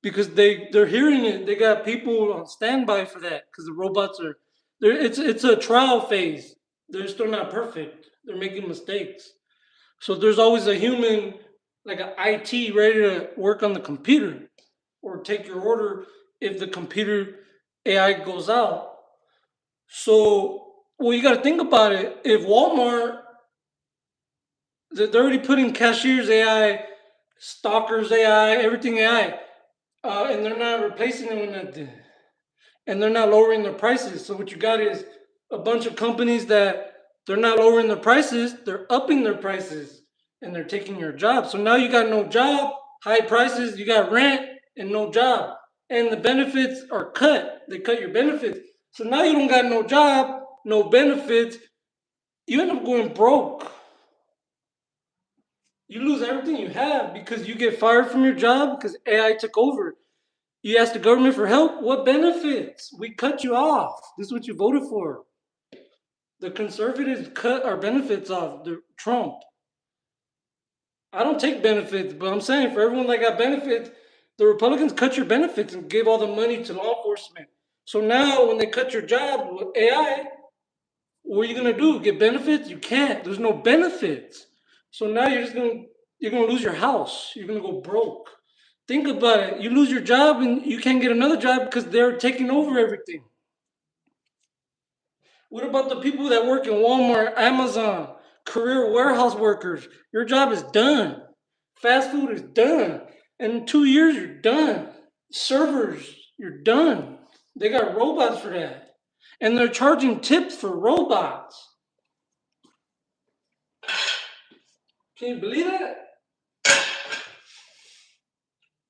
Speaker 1: because they're hearing it. They got people on standby for that because the robots are. It's a trial phase. They're still not perfect. They're making mistakes. So there's always a human, like an IT, ready to work on the computer or take your order if the computer AI goes out. So, well, you got to think about it. If Walmart, they're already putting cashiers AI, stalkers AI, everything AI, and they're not replacing them with nothing, and they're not lowering their prices. So what you got is a bunch of companies that they're not lowering their prices, they're upping their prices, and they're taking your job. So now you got no job, high prices, you got rent, and no job, and the benefits are cut. They cut your benefits. So now you don't got no job, no benefits. You end up going broke. You lose everything you have because you get fired from your job because AI took over. You ask the government for help. What benefits? We cut you off. This is what you voted for. The conservatives cut our benefits off. The Trump. I don't take benefits, but I'm saying for everyone that got benefits, the Republicans cut your benefits and gave all the money to law enforcement. So now when they cut your job with AI, what are you gonna do? Get benefits? You can't. There's no benefits. So now you're gonna lose your house. You're gonna go broke. Think about it. You lose your job and you can't get another job because they're taking over everything. What about the people that work in Walmart, Amazon, career warehouse workers? Your job is done. Fast food is done. In 2 years, you're done. Servers, you're done. They got robots for that. And they're charging tips for robots. Can you believe that?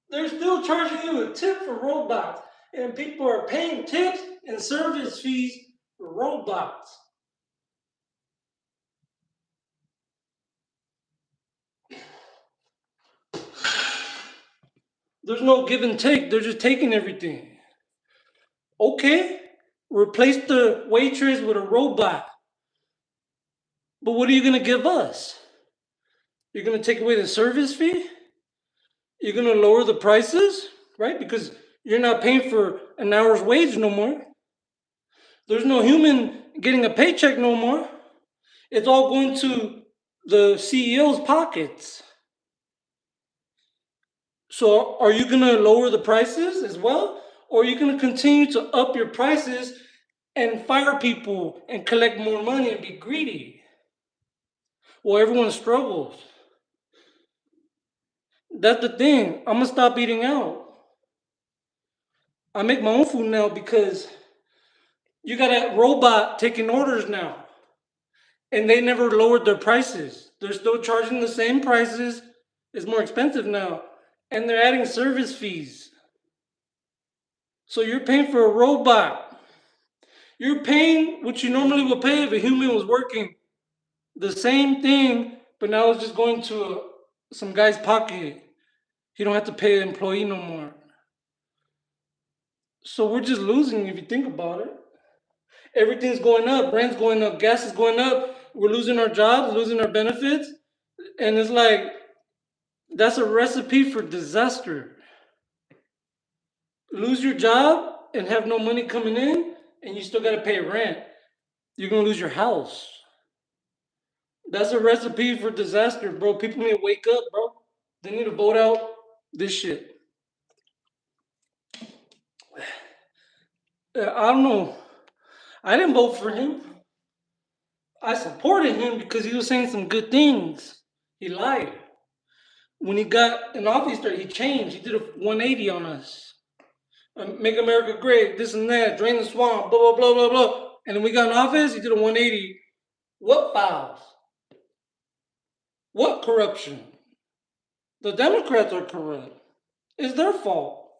Speaker 1: They're still charging you a tip for robots. And people are paying tips and service fees for robots. There's no give and take. They're just taking everything. Okay, replace the waitress with a robot. But what are you going to give us? You're going to take away the service fee? You're going to lower the prices, right? Because you're not paying for an hour's wage no more. There's no human getting a paycheck no more. It's all going to the CEO's pockets. So are you going to lower the prices as well? Or are you going to continue to up your prices and fire people and collect more money and be greedy? Well, everyone struggles. That's the thing. I'm gonna stop eating out. I make my own food now because you got a robot taking orders now, and they never lowered their prices. They're still charging the same prices. It's more expensive now, and they're adding service fees. So you're paying for a robot. You're paying what you normally would pay if a human was working. The same thing, but now it's just going to some guy's pocket. He don't have to pay an employee no more. So we're just losing if you think about it. Everything's going up, rent's going up, gas is going up. We're losing our jobs, losing our benefits, and it's like that's a recipe for disaster. Lose your job and have no money coming in, and you still got to pay rent. You're gonna lose your house. That's a recipe for disaster, bro. People need to wake up, bro. They need to vote out this shit. I don't know. I didn't vote for him. I supported him because he was saying some good things. He lied. When he got in office, he changed. He did a 180 on us. Make America great, this and that, drain the swamp, blah, blah, blah, blah, blah. And then we got in office, he did a 180. What files? What corruption? The Democrats are corrupt. It's their fault.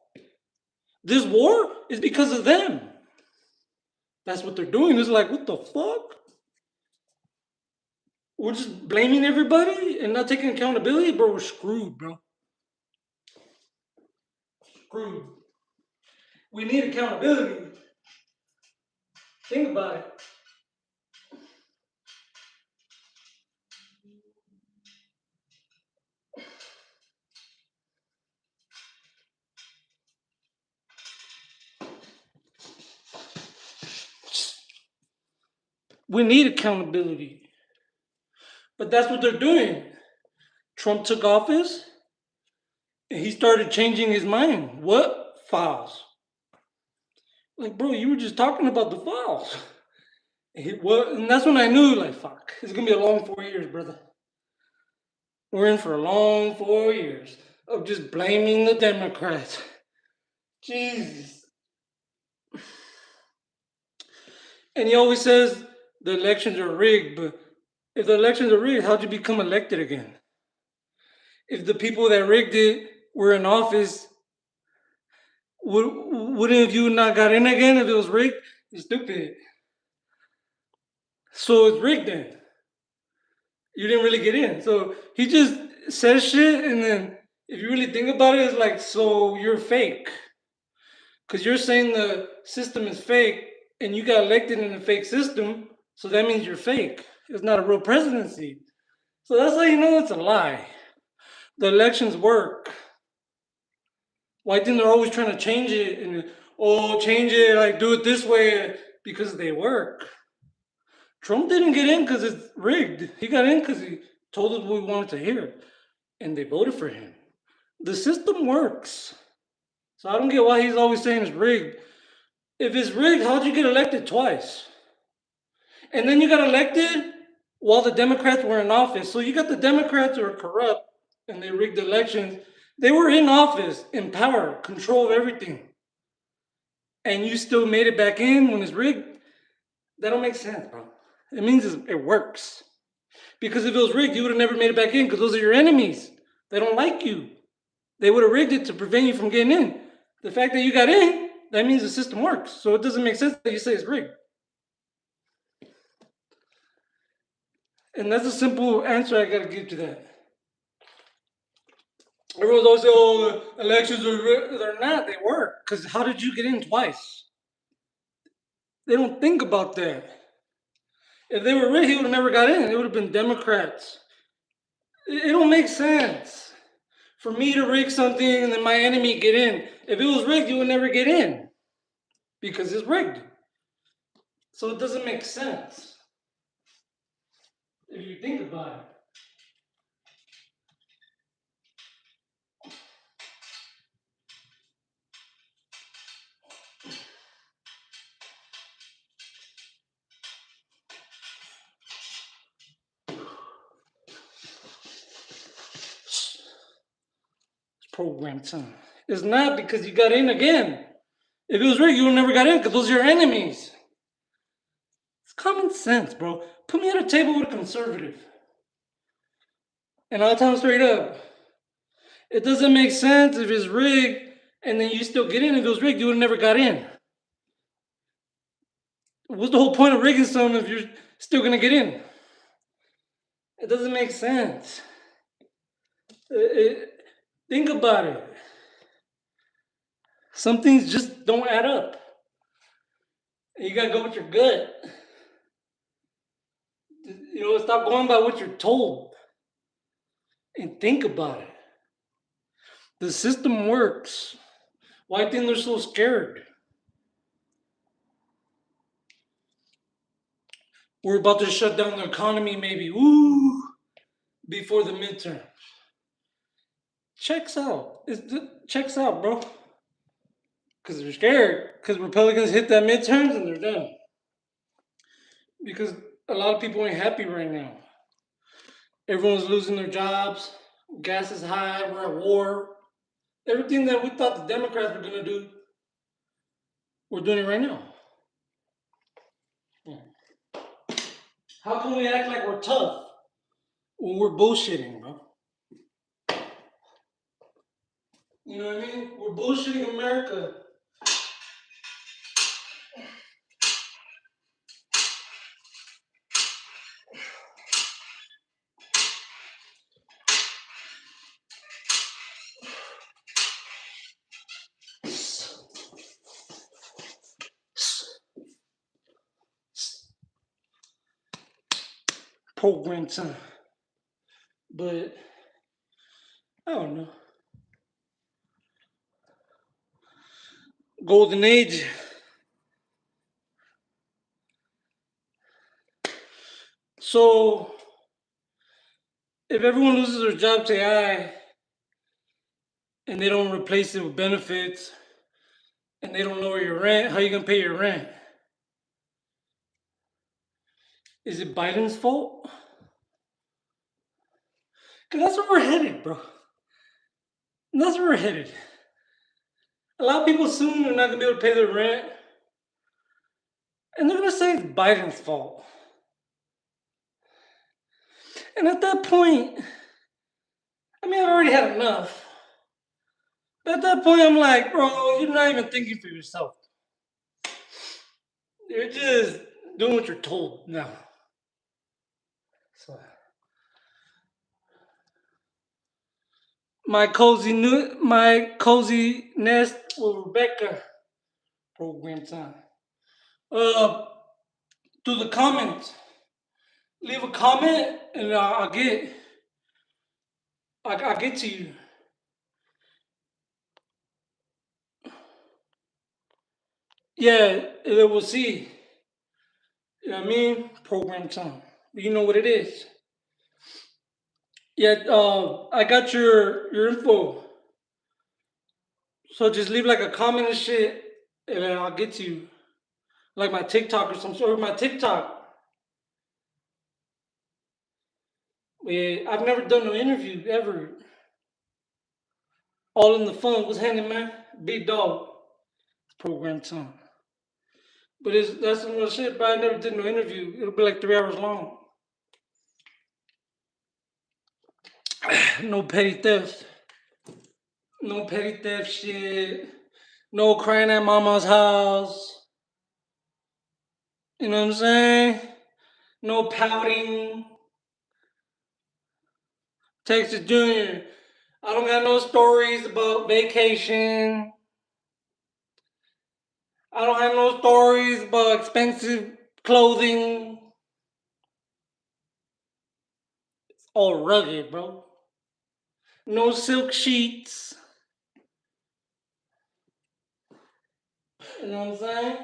Speaker 1: This war is because of them. That's what they're doing. It's like, what the fuck? We're just blaming everybody and not taking accountability, bro. We're screwed, bro. screwed. We need accountability. Think about it. We need accountability. But that's what they're doing. Trump took office and he started changing his mind. What files? Like, bro, you were just talking about the files. And that's when I knew, like, fuck, it's gonna be a long 4 years, brother. We're in for a long 4 years of just blaming the Democrats. Jesus. And he always says the elections are rigged, but if the elections are rigged, how'd you become elected again? If the people that rigged it were in office, wouldn't you not got in again if it was rigged? You're stupid. So it's rigged then. You didn't really get in. So he just says shit, and then if you really think about it, it's like, so you're fake. Because you're saying the system is fake, and you got elected in a fake system, so that means you're fake. It's not a real presidency. So that's how you know it's a lie. The elections work. Why think they're always trying to change it and change it, like do it this way because they work. Trump didn't get in because it's rigged. He got in because he told us what we wanted to hear, and they voted for him. The system works. So I don't get why he's always saying it's rigged. If it's rigged, how'd you get elected twice? And then you got elected while the Democrats were in office. So you got the Democrats who are corrupt and they rigged elections. They were in office, in power, control of everything. And you still made it back in when it's rigged? That don't make sense, bro. It means it works. Because if it was rigged, you would have never made it back in because those are your enemies. They don't like you. They would have rigged it to prevent you from getting in. The fact that you got in, that means the system works. So it doesn't make sense that you say it's rigged. And that's a simple answer I gotta give to that. Everyone's always saying, oh, elections are rigged. They're not, they work. Because how did you get in twice? They don't think about that. If they were rigged, he would have never got in. It would have been Democrats. It don't make sense for me to rig something and then my enemy get in. If it was rigged, you would never get in because it's rigged. So it doesn't make sense if you think about it. It's program time. It's not because you got in again. If it was rigged, you would never got in because those are your enemies. It's common sense, bro. Put me at a table with a conservative. And I'll tell him straight up. It doesn't make sense if it's rigged and then you still get in. If it was rigged, you would have never got in. What's the whole point of rigging something if you're still gonna get in? It doesn't make sense. Think about it. Some things just don't add up. And you gotta go with your gut. Stop going by what you're told and think about it. The system works. Why think they're so scared? We're about to shut down the economy, maybe. Ooh, before the midterm. Checks out. Checks out, bro. Because they're scared. Because Republicans hit that midterms and they're done. Because a lot of people ain't happy right now. Everyone's losing their jobs. Gas is high. We're at war. Everything that we thought the Democrats were going to do, we're doing it right now. How can we act like we're tough when we're bullshitting, bro? You know what I mean? We're bullshitting America. program time. But I don't know. Golden age. So if everyone loses their job to AI and they don't replace it with benefits and they don't lower your rent, how you gonna pay your rent? Is it Biden's fault? Cause that's where we're headed, bro. That's where we're headed. A lot of people soon are not gonna be able to pay their rent, and they're gonna say it's Biden's fault. And at that point, I mean, I've already had enough. But at that point, I'm like, bro, you're not even thinking for yourself. You're just doing what you're told now. So my cozy nest with Rebecca program time. Uh, to the comments, leave a comment, and I'll get to you. Yeah, and then we'll see. You know what I mean? Program time. You know what it is. Yeah, I got your info. So just leave like a comment and shit, and then I'll get to you. Like my TikTok or some sort of my TikTok. Yeah, I've never done no interview ever. All in the fun. What's happening, man? Big dog. It's program time. But that's some real shit, but I never did no interview. It'll be like 3 hours long. No petty theft. No petty theft shit. No crying at mama's house. You know what I'm saying? No pouting. Texas Junior. I don't got no stories about vacation. I don't have no stories about expensive clothing. It's all rugged, bro. No silk sheets. You know what I'm saying?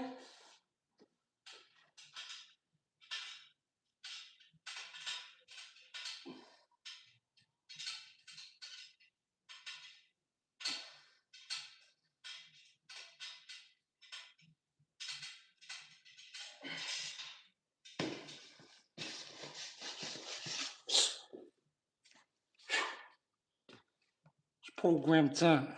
Speaker 1: It's program time.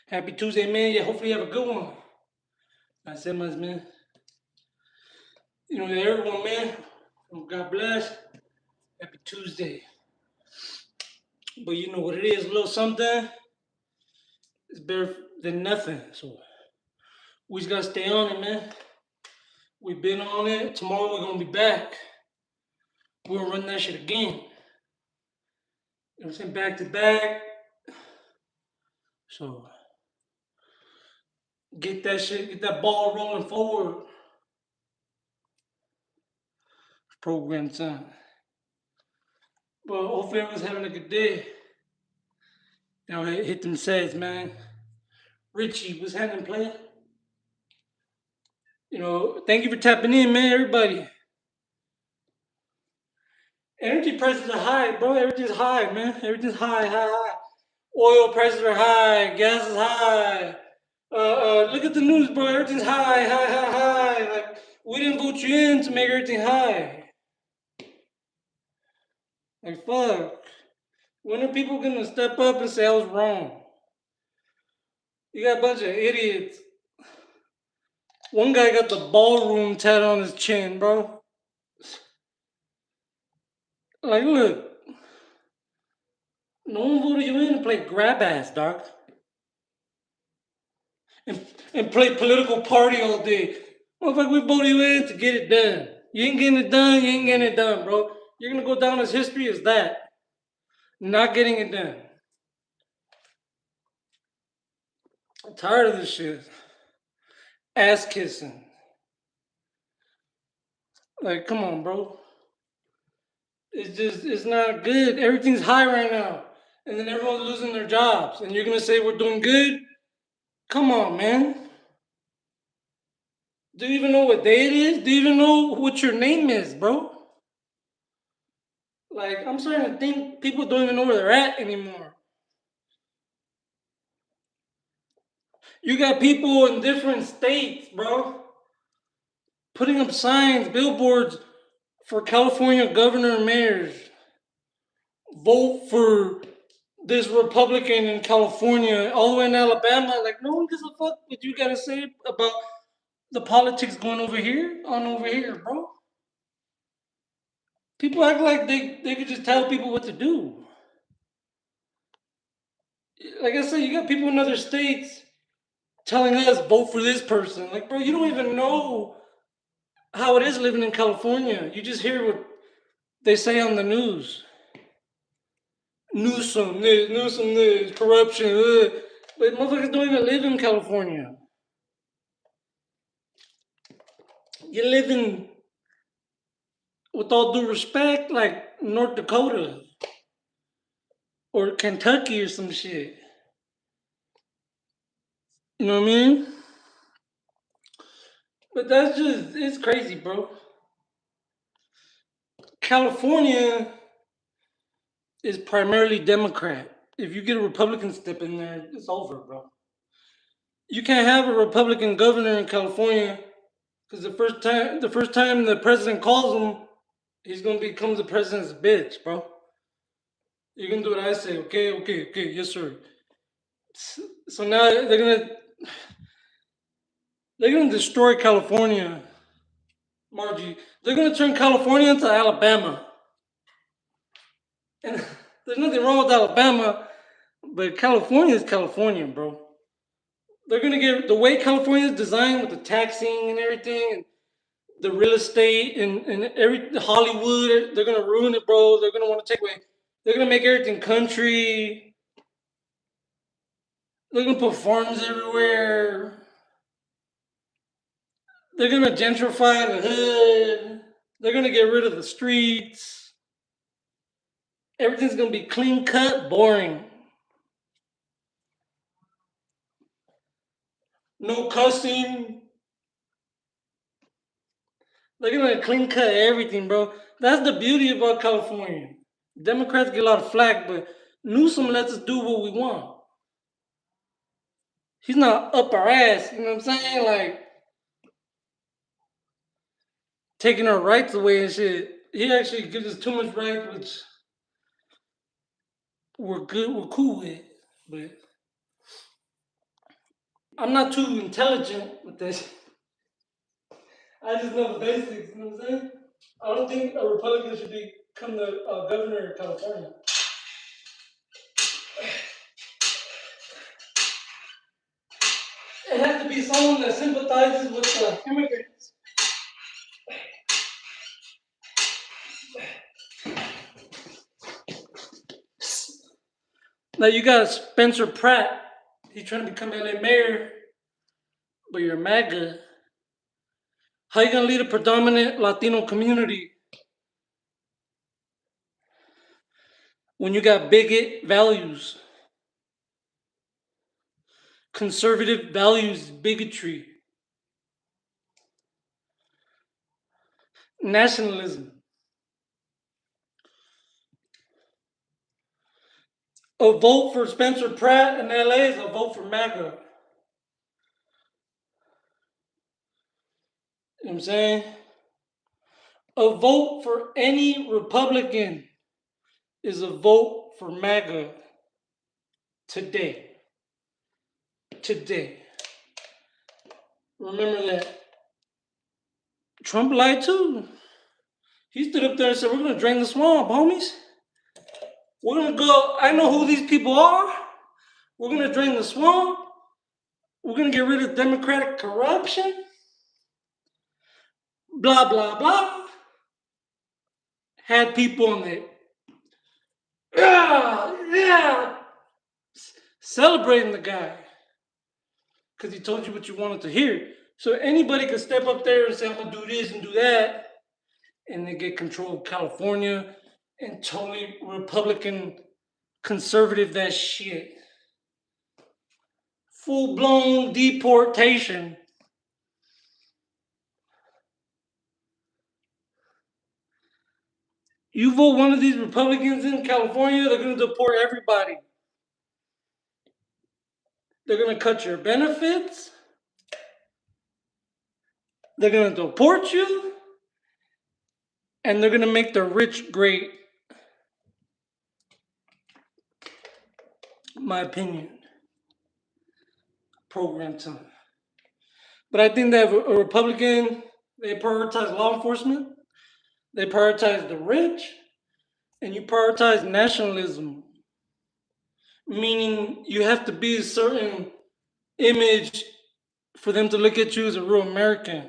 Speaker 1: Happy Tuesday, man. Yeah, hopefully you have a good one. I said much, man. You know, everyone, man. God bless. Happy Tuesday. But you know what it is, a little something. It's better than nothing. So we just gotta stay on it, man. We've been on it. Tomorrow we're gonna be back. We're gonna run that shit again. You know what I'm saying? Back to back. So get that shit, get that ball rolling forward. Program time. Well, hopefully everyone's having a good day. You know, hit them sets, man. Richie, what's happening, player? You know, thank you for tapping in, man, everybody. Energy prices are high, bro. Everything's high, man. Everything's high, high, high. Oil prices are high. Gas is high. Look at the news, bro. Everything's high, high, high, high. Like we didn't vote you in to make everything high. Like fuck. When are people gonna step up and say I was wrong? You got a bunch of idiots. One guy got the ballroom tat on his chin, bro. Like, look, no one voted you in to play grab ass, dog. And play political party all day. Motherfucker, we voted you in to get it done. You ain't getting it done, you ain't getting it done, bro. You're gonna go down as history as that. Not getting it done. I'm tired of this shit. Ass kissing. Like, come on, bro. It's not good. Everything's high right now. And then everyone's losing their jobs. And you're going to say we're doing good? Come on, man. Do you even know what day it is? Do you even know what your name is, bro? Like, I'm starting to think people don't even know where they're at anymore. You got people in different states, bro, putting up signs, billboards for California governor and mayors. Vote for this Republican in California, all the way in Alabama. Like, no one gives a fuck what you gotta say about the politics going over here, bro. People act like they could just tell people what to do. Like I said, you got people in other states telling us vote for this person. Like, bro, you don't even know how it is living in California. You just hear what they say on the news. Newsom this, corruption. But motherfuckers don't even live in California. You live in, with all due respect, like North Dakota or Kentucky or some shit. You know what I mean? But that's just, it's crazy, bro. California is primarily Democrat. If you get a Republican step in there, it's over, bro. You can't have a Republican governor in California because the first time the president calls him, he's gonna become the president's bitch, bro. You're gonna do what I say, okay, okay, okay, yes, sir. So now they're gonna destroy California, Margie. They're gonna turn California into Alabama, and there's nothing wrong with Alabama, but California is California, bro. They're gonna get the way California is designed with the taxing and everything, and the real estate and every Hollywood. They're gonna ruin it, bro. They're gonna want to take away. They're gonna make everything country. They're gonna put farms everywhere. They're gonna gentrify the hood. They're gonna get rid of the streets. Everything's gonna be clean cut, boring. No cussing. They're gonna clean cut everything, bro. That's the beauty about California. Democrats get a lot of flack, but Newsom lets us do what we want. He's not up our ass, you know what I'm saying? Like taking our rights away and shit. He actually gives us too much rights, which we're cool with. But I'm not too intelligent with this. I just know the basics, you know what I'm saying? I don't think a Republican should become the governor of California. It has to be someone that sympathizes with the immigrants. Now you got Spencer Pratt. He's trying to become LA mayor, but you're MAGA. How you gonna lead a predominant Latino community when you got bigot values, conservative values, bigotry, nationalism? A vote for Spencer Pratt in LA is a vote for MAGA. You know what I'm saying? A vote for any Republican is a vote for MAGA today. Today. Remember that. Trump lied too. He stood up there and said, "We're going to drain the swamp, homies. We're going to go. I know who these people are. We're going to drain the swamp. We're going to get rid of democratic corruption. Blah, blah, blah." Had people on the, yeah, celebrating the guy. because he told you what you wanted to hear. So anybody could step up there and say, I'm gonna do this and do that, and they get control of California and totally Republican conservative that shit. Full blown deportation. You vote one of these Republicans in California, they're gonna deport everybody. They're gonna cut your benefits. They're gonna deport you, and they're gonna make the rich great. My opinion. Program time. But I think that a Republican, they prioritize law enforcement, they prioritize the rich, and you prioritize nationalism. Meaning you have to be a certain image for them to look at you as a real American.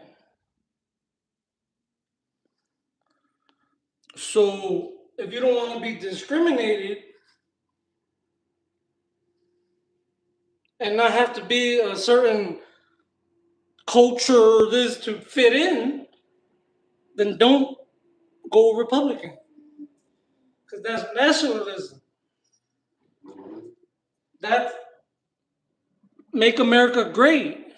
Speaker 1: So if you don't want to be discriminated and not have to be a certain culture or this to fit in, then don't go Republican. Because that's nationalism. That's make America great.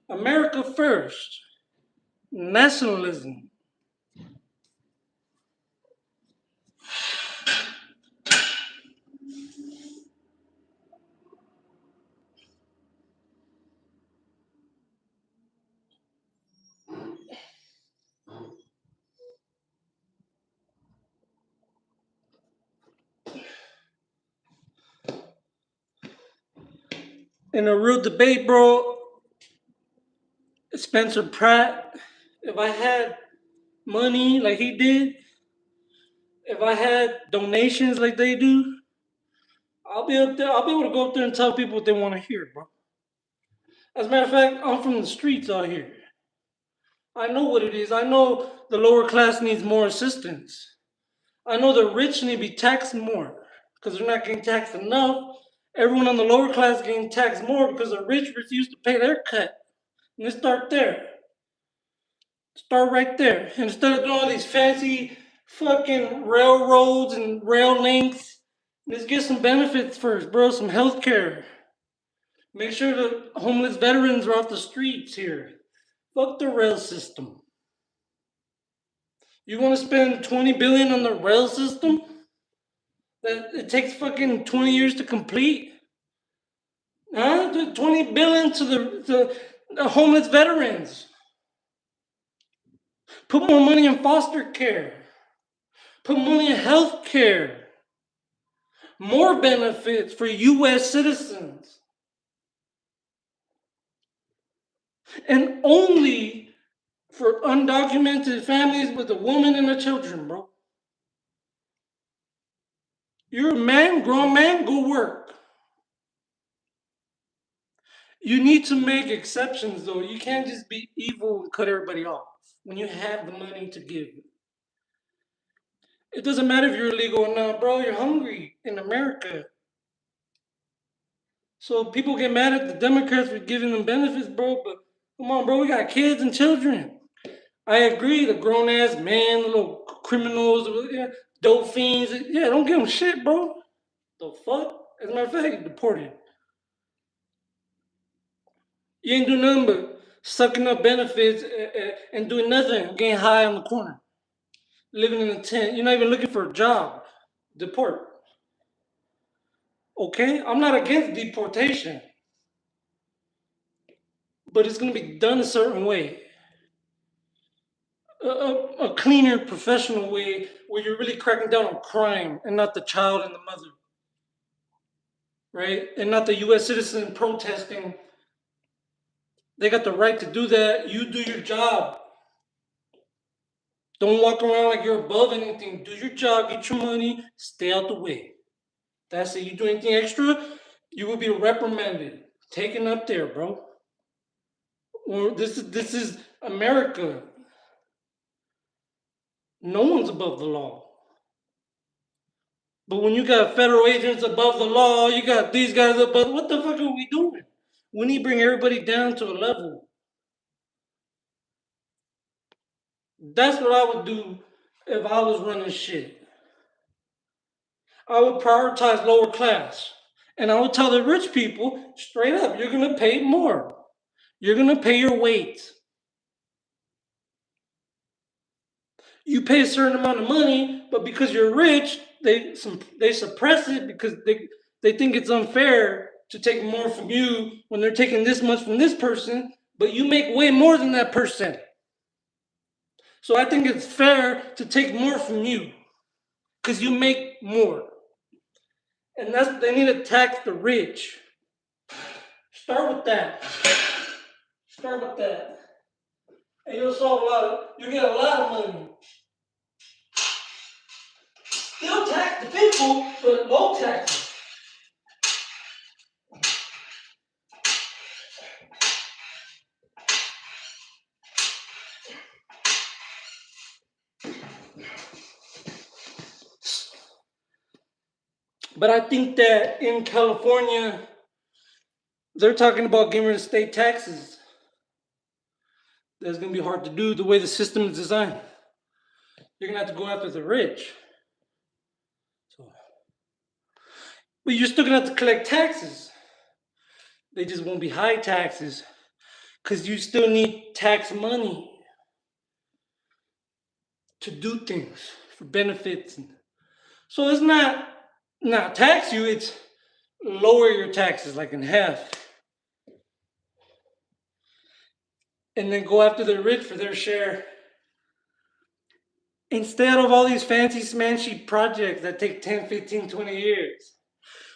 Speaker 1: America first. Nationalism. In a real debate, bro, Spencer Pratt, if I had money like he did, if I had donations like they do, I'll be up there. I'll be able to go up there and tell people what they want to hear, bro. As a matter of fact, I'm from the streets out here. I know what it is. I know the lower class needs more assistance. I know the rich need to be taxed more because they're not getting taxed enough. Everyone on the lower class getting taxed more because the rich refuse to pay their cut. And let's start there. Start right there. And instead of doing all these fancy fucking railroads and rail links, let's get some benefits first, bro. Some health care. Make sure the homeless veterans are off the streets here. Fuck the rail system. You want to spend 20 billion on the rail system? That it takes fucking 20 years to complete? Huh? 20 billion to the homeless veterans. Put more money in foster care. Put money in health care. More benefits for US citizens. And only for undocumented families with a woman and a children, bro. You're a man, grown man, go work. You need to make exceptions though. You can't just be evil and cut everybody off when you have the money to give. It doesn't matter if you're illegal or not, bro. You're hungry in America. So people get mad at the Democrats for giving them benefits, bro. But come on, bro. We got kids and children. I agree. The grown ass man, the little criminals, yeah, dope fiends. Yeah, don't give them shit, bro. The fuck? As a matter of fact, deported. You ain't doing nothing but sucking up benefits and doing nothing, getting high on the corner, living in a tent. You're not even looking for a job. Deport. Okay? I'm not against deportation, but it's going to be done a certain way. A cleaner, professional way where you're really cracking down on crime and not the child and the mother. Right? And not the US citizen protesting. They got the right to do that. You do your job. Don't walk around like you're above anything. Do your job, get your money, stay out the way. That's it. You do anything extra, you will be reprimanded. Taken up there, bro. Or this is America. No one's above the law. But when you got federal agents above the law, you got these guys above. What the fuck are we doing? We need to bring everybody down to a level. That's what I would do if I was running shit. I would prioritize lower class. And I would tell the rich people straight up, you're going to pay more. You're going to pay your weight. You pay a certain amount of money, but because you're rich, they suppress it because they think it's unfair to take more from you when they're taking this much from this person, but you make way more than that person. So I think it's fair to take more from you because you make more. And that's they need to tax the rich. Start with that. Start with that. And you'll solve you get a lot of money. Still tax the people, but low taxes. But I think that in California, they're talking about getting rid of state taxes. That's going to be hard to do the way the system is designed. You're going to have to go after the rich. But you're still going to have to collect taxes. They just won't be high taxes because you still need tax money to do things for benefits. So it's not tax you, it's lower your taxes like in half. And then go after the rich for their share. Instead of all these fancy smanchy projects that take 10, 15, 20 years.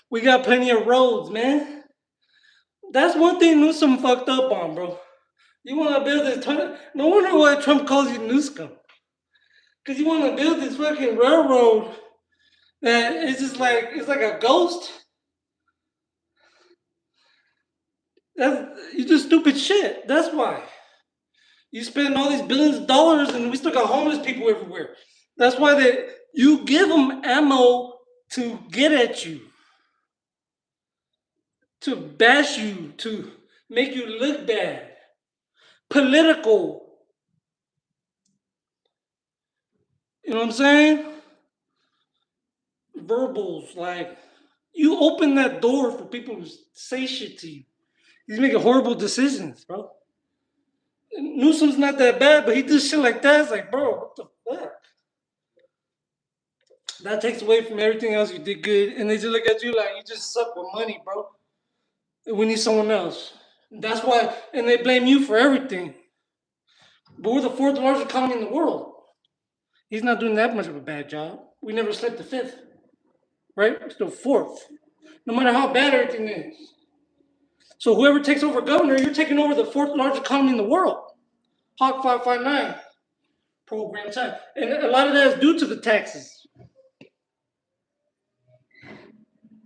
Speaker 1: We got plenty of roads, man. That's one thing Newsom fucked up on, bro. You want to build this tunnel? No wonder why Trump calls you Newsom. Because you want to build this fucking railroad that it's just like, it's like a ghost. You do stupid shit. That's why. You spend all these billions of dollars and we still got homeless people everywhere. That's why you give them ammo to get at you, to bash you, to make you look bad. Political. You know what I'm saying? Verbals, like, you open that door for people to say shit to you. He's making horrible decisions, bro. Newsom's not that bad, but he does shit like that. It's like, bro, what the fuck? That takes away from everything else you did good, and they just look at you like you just suck with money, bro. We need someone else. That's why, and they blame you for everything. But we're the fourth largest economy in the world. He's not doing that much of a bad job. We never slipped to fifth, right? We're still fourth, no matter how bad everything is. So whoever takes over governor, you're taking over the fourth largest economy in the world. Hawk 559 program time. And a lot of that is due to the taxes.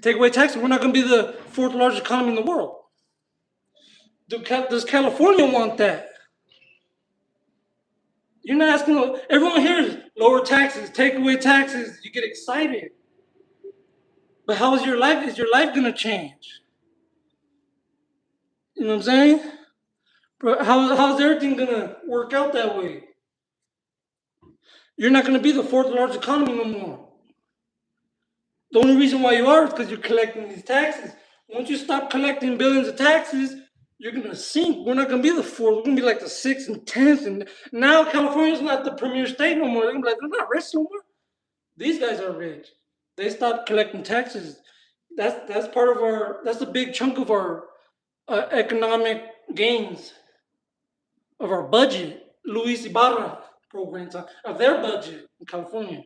Speaker 1: Take away taxes, we're not going to be the fourth largest economy in the world. Does California want that? You're not asking, everyone here is lower taxes, take away taxes, you get excited. But how is your life? Is your life going to change? You know what I'm saying? But how's everything going to work out that way? You're not going to be the fourth largest economy no more. The only reason why you are is because you're collecting these taxes. Once you stop collecting billions of taxes, you're going to sink. We're not going to be the fourth. We're going to be like the sixth and 10th. And now California's not the premier state no more. They're going to be like, they're not rich no more. These guys are rich. They stopped collecting taxes. That's part of that's a big chunk of our economic gains, of our budget. Luis Ibarra programs of their budget in California.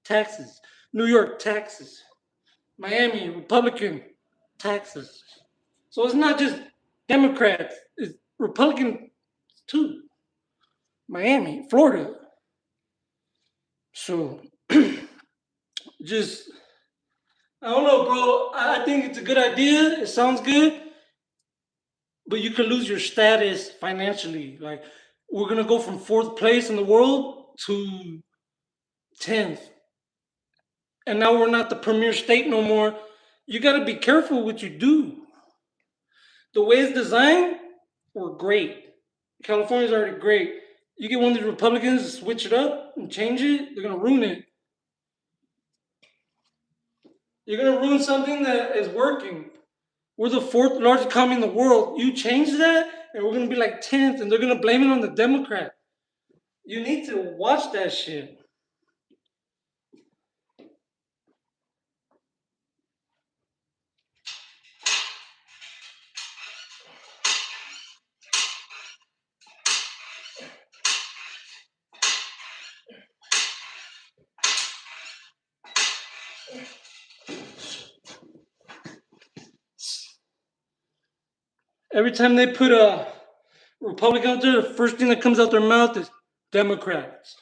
Speaker 1: Taxes. New York, taxes. Miami, Republican, taxes. So it's not just Democrats, it's Republican too. Miami, Florida. So just, I don't know, bro. I think it's a good idea. It sounds good. But you could lose your status financially. Like, we're going to go from fourth place in the world to 10th. And now we're not the premier state no more. You got to be careful what you do. The way it's designed, we're great. California's already great. You get one of these Republicans to switch it up and change it, they're gonna ruin it. You're gonna ruin something that is working. We're the fourth largest economy in the world. You change that, and we're gonna be like 10th, and they're gonna blame it on the Democrat. You need to watch that shit. Every time they put a Republican out there, the first thing that comes out their mouth is Democrats.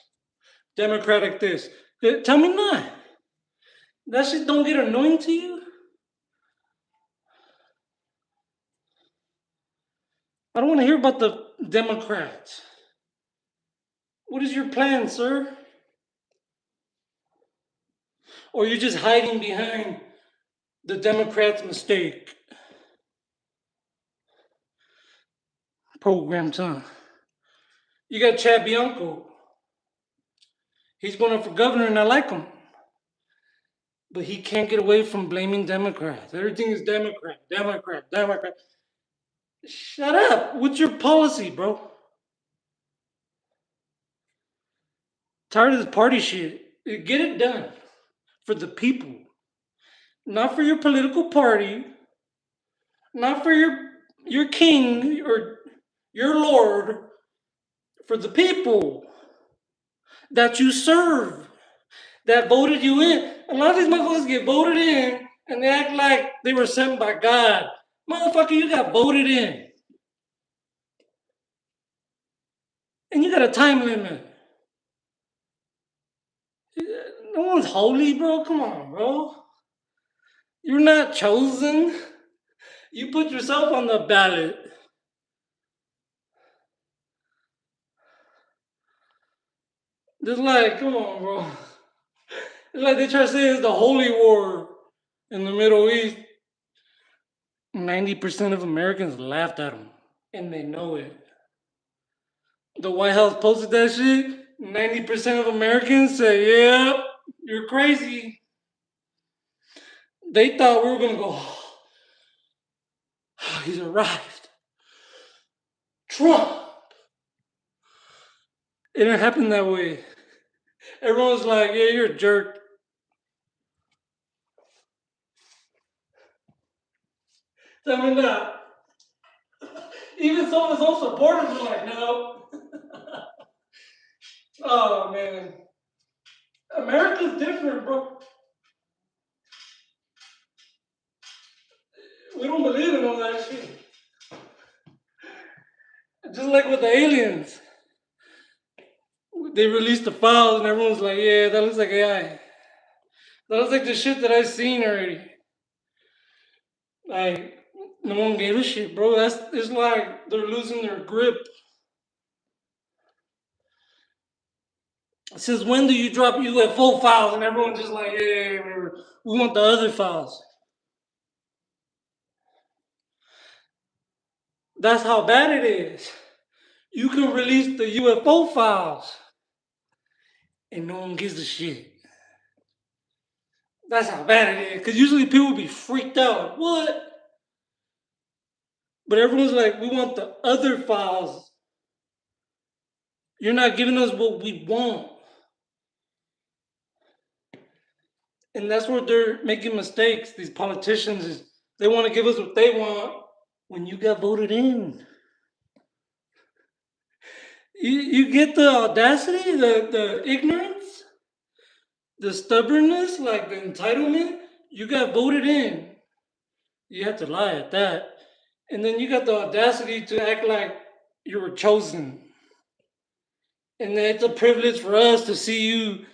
Speaker 1: Democratic this. Tell me not. That shit don't get annoying to you? I don't want to hear about the Democrats. What is your plan, sir? Or you're just hiding behind the Democrats' mistake? Program time. You got Chad Bianco. He's going up for governor, and I like him. But he can't get away from blaming Democrats. Everything is Democrat, Democrat, Democrat. Shut up. What's your policy, bro? Tired of this party shit. Get it done for the people, not for your political party, not for your king or your lord, for the people that you serve, that voted you in. A lot of these motherfuckers get voted in and they act like they were sent by God. Motherfucker, you got voted in. And you got a time limit. No one's holy, bro. Come on, bro. You're not chosen. You put yourself on the ballot. Just like, come on, bro. It's like they try to say it's the holy war in the Middle East. 90% of Americans laughed at them, and they know it. The White House posted that shit. 90% of Americans say, "Yep, you're crazy." They thought we were gonna go, oh, he's arrived. Trump. It didn't happen that way. Everyone was like, yeah, you're a jerk. Tell me that. Even some of his own supporters were like, no. Oh, man. America's different, bro. We don't believe in all that shit. Just like with the aliens. They released the files and everyone's like, yeah, that looks like AI. That looks like the shit that I've seen already. Like, no one gave a shit, bro. It's like they're losing their grip. Since when do you drop UFO files and everyone's just like, yeah, we want the other files? That's how bad it is. You can release the UFO files and no one gives a shit. That's how bad it is. Because usually people would be freaked out. Like, what? But everyone's like, we want the other files. You're not giving us what we want. And that's where they're making mistakes. These politicians is they want to give us what they want when you got voted in. You get the audacity, the ignorance, the stubbornness, like the entitlement. You got voted in. You have to lie at that. And then you got the audacity to act like you were chosen. And then it's a privilege for us to see you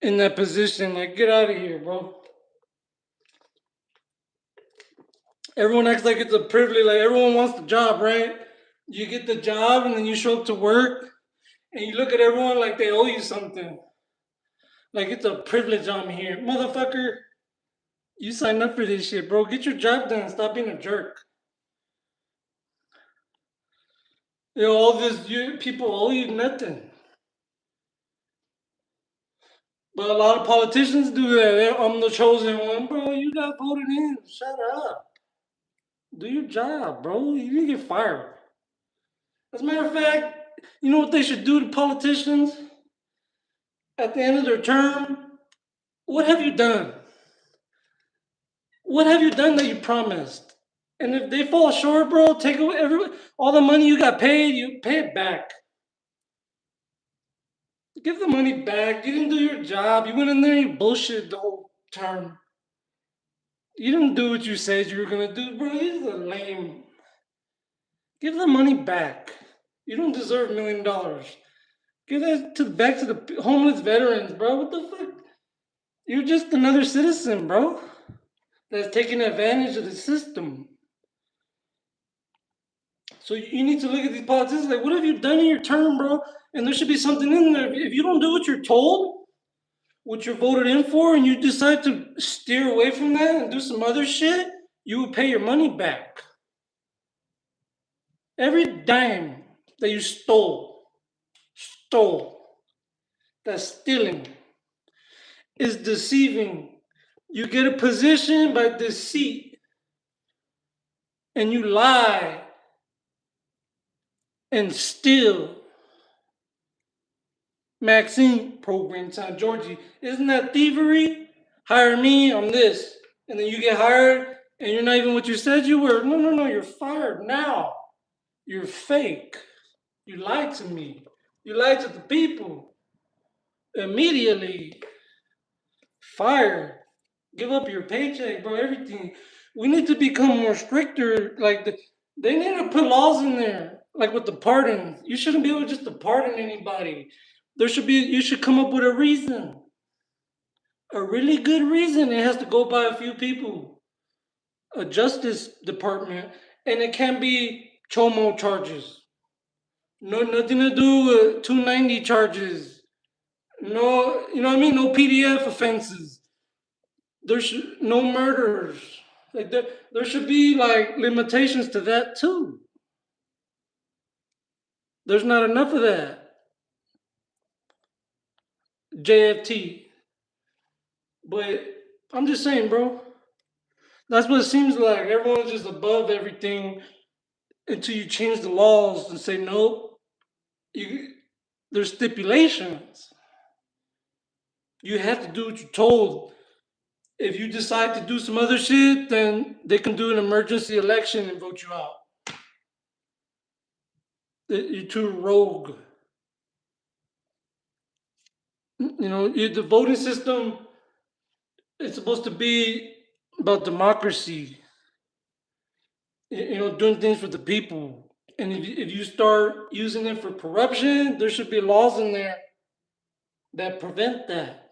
Speaker 1: in that position. Like, get out of here, bro. Everyone acts like it's a privilege. Like, everyone wants the job, right? You get the job and then you show up to work and you look at everyone like they owe you something. Like, it's a privilege I'm here. Motherfucker, you signed up for this shit, bro. Get your job done. Stop being a jerk. all this people owe you nothing. But a lot of politicians do that. I'm the chosen one, bro. You got voted in. Shut up. Do your job, bro. You didn't get fired. As a matter of fact, you know what they should do to politicians at the end of their term? What have you done? What have you done that you promised? And if they fall short, bro, take away all the money you got paid. You pay it back. Give the money back. You didn't do your job. You went in there and you bullshit the whole term. You didn't do what you said you were gonna do, bro. You're lame. Give the money back. You don't deserve $1 million. Give that back to the homeless veterans, bro. What the fuck? You're just another citizen, bro. That's taking advantage of the system. So you need to look at these politicians like, what have you done in your term, bro? And there should be something in there. If you don't do what you're told, what you're voted in for, and you decide to steer away from that and do some other shit, you would pay your money back. Every dime that you stole, that's stealing, is deceiving. You get a position by deceit, and you lie and steal. Maxine, program time, Georgie, isn't that thievery? Hire me, I'm this. And then you get hired and you're not even what you said you were. No, you're fired now. You're fake. You lied to me. You lied to the people. Immediately. Fired. Give up your paycheck, bro, everything. We need to become more stricter. They need to put laws in there. Like with the pardons. You shouldn't be able just to pardon anybody. You should come up with a reason. A really good reason. It has to go by a few people. A justice department. And it can't be chomo charges. No, nothing to do with 290 charges. No, you know what I mean? No PDF offenses. There's no murders. Like there should be like limitations to that too. There's not enough of that. JFT. But I'm just saying, bro. That's what it seems like. Everyone's just above everything until you change the laws and say nope. You there's stipulations. You have to do what you're told. If you decide to do some other shit, then they can do an emergency election and vote you out. You're too rogue. The voting system, it's supposed to be about democracy. Doing things for the people. And if you start using it for corruption, there should be laws in there that prevent that.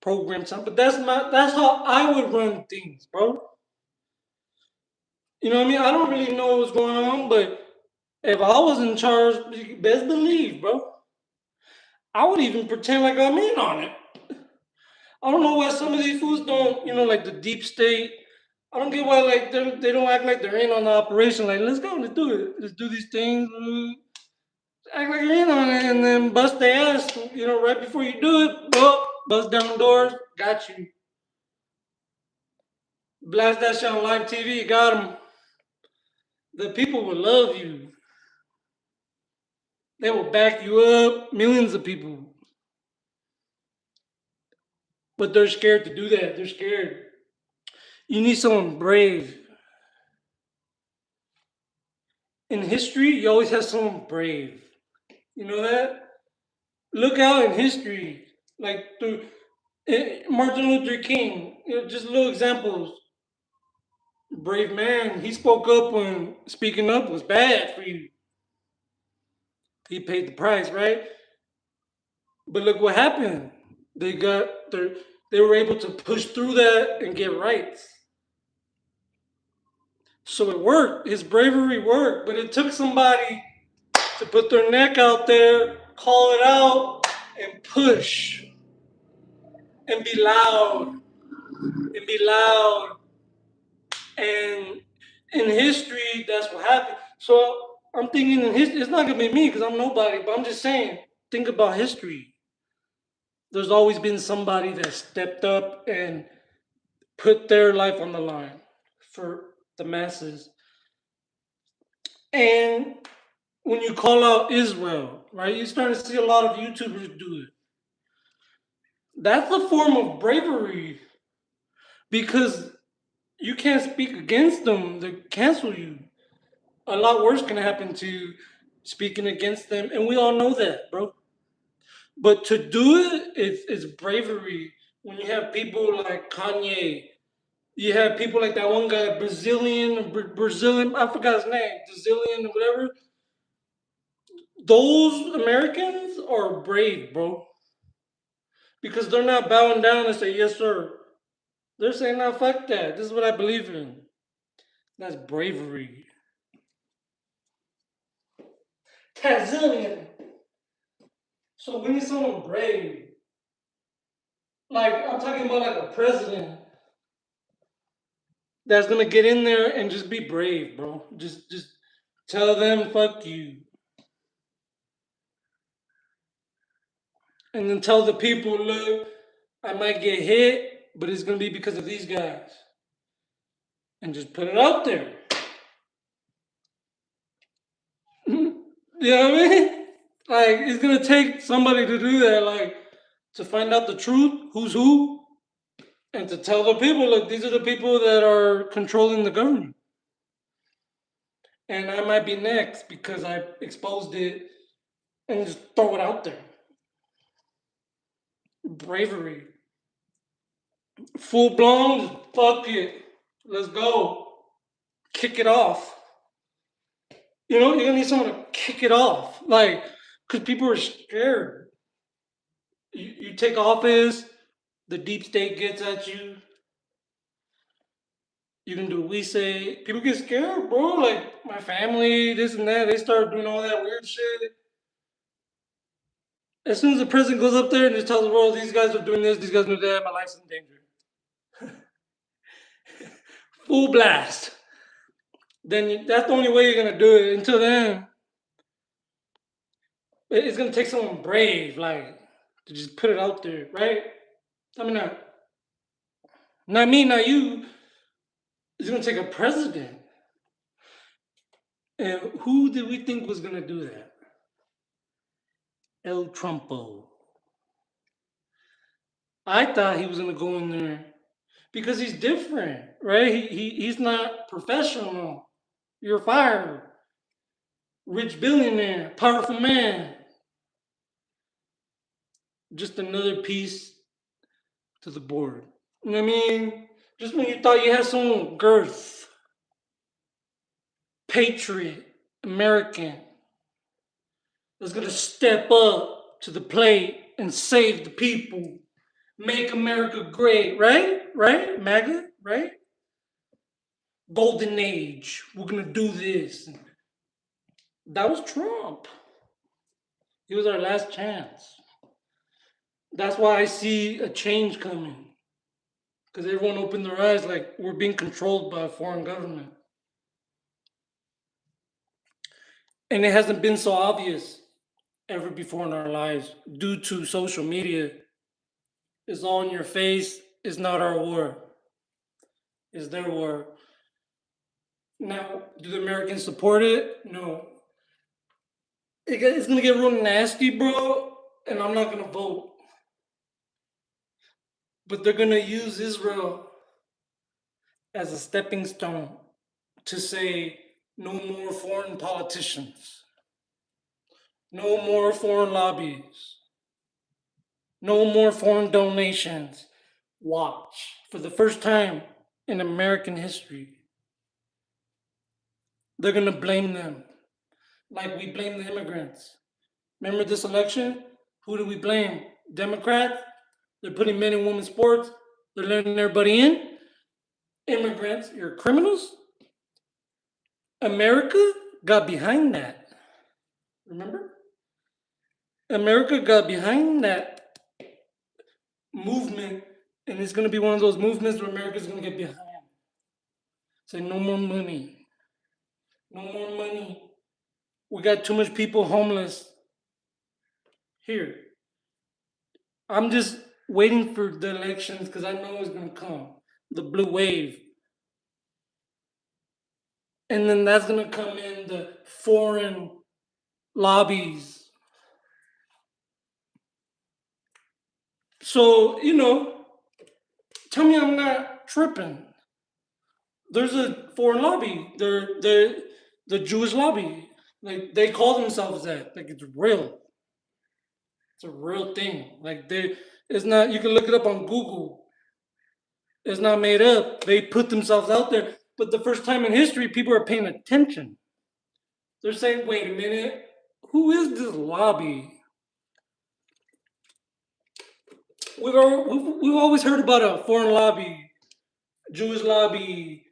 Speaker 1: Program time. But that's how I would run things, bro. You know what I mean? I don't really know what's going on, but if I was in charge, you best believe, bro. I would even pretend like I'm in on it. I don't know why some of these fools don't, like the deep state. I don't get why like they don't act like they're in on the operation. Like, let's go, let's do it. Let's do these things. Act like you're in on it and then bust their ass, right before you do it, bust down doors, got you. Blast that shit on live TV, got them. The people will love you. They will back you up, millions of people. But they're scared to do that. They're scared. You need someone brave. In history, you always have someone brave. You know that? Look out in history. Like through Martin Luther King, just little examples. Brave man. He spoke up when speaking up was bad for you. He paid the price, right? But look what happened. They were able to push through that and get rights. So it worked. His bravery worked, but it took somebody to put their neck out there, call it out, and push and be loud and be loud. And in history, that's what happened. So I'm thinking in history, it's not gonna be me because I'm nobody, but I'm just saying, think about history. There's always been somebody that stepped up and put their life on the line for the masses. And when you call out Israel, right, you're starting to see a lot of YouTubers do it. That's a form of bravery because you can't speak against them, they cancel you. A lot worse can happen to speaking against them, and we all know that, bro. But to do it, it's bravery. When you have people like Kanye, you have people like that one guy, Brazilian, I forgot his name, Brazilian, whatever. Those Americans are brave, bro, because they're not bowing down and say yes, sir. They're saying, "No, fuck that. This is what I believe in." That's bravery. Brazilian. So we need someone brave. Like I'm talking about like a president that's gonna get in there and just be brave, bro. Just tell them fuck you. And then tell the people, look, I might get hit, but it's gonna be because of these guys. And just put it out there. You know what I mean? Like it's gonna take somebody to do that, like to find out the truth, who's who, and to tell the people, look, these are the people that are controlling the government. And I might be next because I exposed it and just throw it out there. Bravery. Full blown, fuck it. Let's go. Kick it off. You know, you're gonna need someone to kick it off. Like, because people are scared. You take office, the deep state gets at you. You can do what we say. People get scared, bro. Like, my family, this and that, they start doing all that weird shit. As soon as the president goes up there and just tells the world, these guys are doing this, these guys are doing that, my life's in danger. Full blast. Then that's the only way you're gonna do it. Until then, it's gonna take someone brave, like to just put it out there, right? I mean, not me, not you. It's gonna take a president. And who did we think was gonna do that? El Trumpo. I thought he was gonna go in there because he's different, right? He's not professional. You're fired. Rich billionaire, powerful man. Just another piece to the board. You know what I mean? Just when you thought you had some girth, patriot, American, that's gonna step up to the plate and save the people, make America great, right? Right? MAGA, right? Golden age. We're gonna do this. That was Trump. He was our last chance. That's why I see a change coming. Because everyone opened their eyes like we're being controlled by a foreign government. And it hasn't been so obvious ever before in our lives due to social media. It's all in your face. It's not our war. It's their war. Now, do the Americans support it? No. It's gonna get real nasty, bro, and I'm not gonna vote. But they're gonna use Israel as a stepping stone to say no more foreign politicians, no more foreign lobbies, no more foreign donations. Watch. For the first time in American history, they're gonna blame them like we blame the immigrants. Remember this election? Who do we blame? Democrats? They're putting men and women sports. They're letting everybody in. Immigrants, you're criminals. America got behind that. Remember? America got behind that movement, and it's going to be one of those movements where America's going to get behind. Say no more money. No more money. We got too much people homeless here. I'm just waiting for the elections because I know it's gonna come. The blue wave. And then that's gonna come in the foreign lobbies. So, tell me I'm not tripping. There's a foreign lobby. They're the Jewish lobby. Like they call themselves that. Like it's real. It's a real thing. Like it's not. You can look it up on Google. It's not made up. They put themselves out there. But the first time in history, people are paying attention. They're saying, "Wait a minute, who is this lobby?" We've always heard about a foreign lobby, Jewish lobby,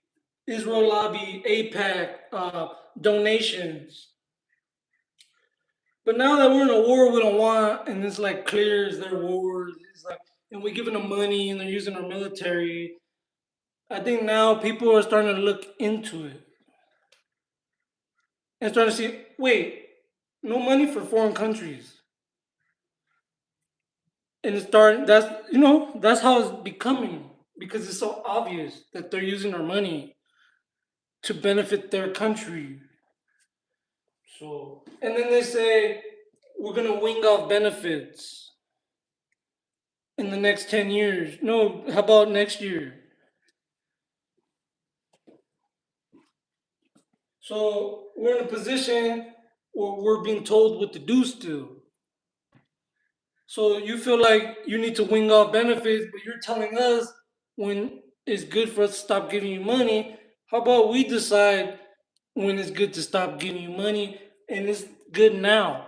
Speaker 1: Israel lobby, APAC, donations. But now that we're in a war we don't want, and it's like clear as their wars, it's like, and we're giving them money and they're using our military. I think now people are starting to look into it and starting to see, wait, no money for foreign countries, and it's starting. That's how it's becoming because it's so obvious that they're using our money to benefit their country. So, and then they say we're gonna wing off benefits in the next 10 years. No, how about next year? So we're in a position where we're being told what to do still. So you feel like you need to wing off benefits, but you're telling us when it's good for us to stop giving you money. How about we decide when it's good to stop giving you money and it's good now?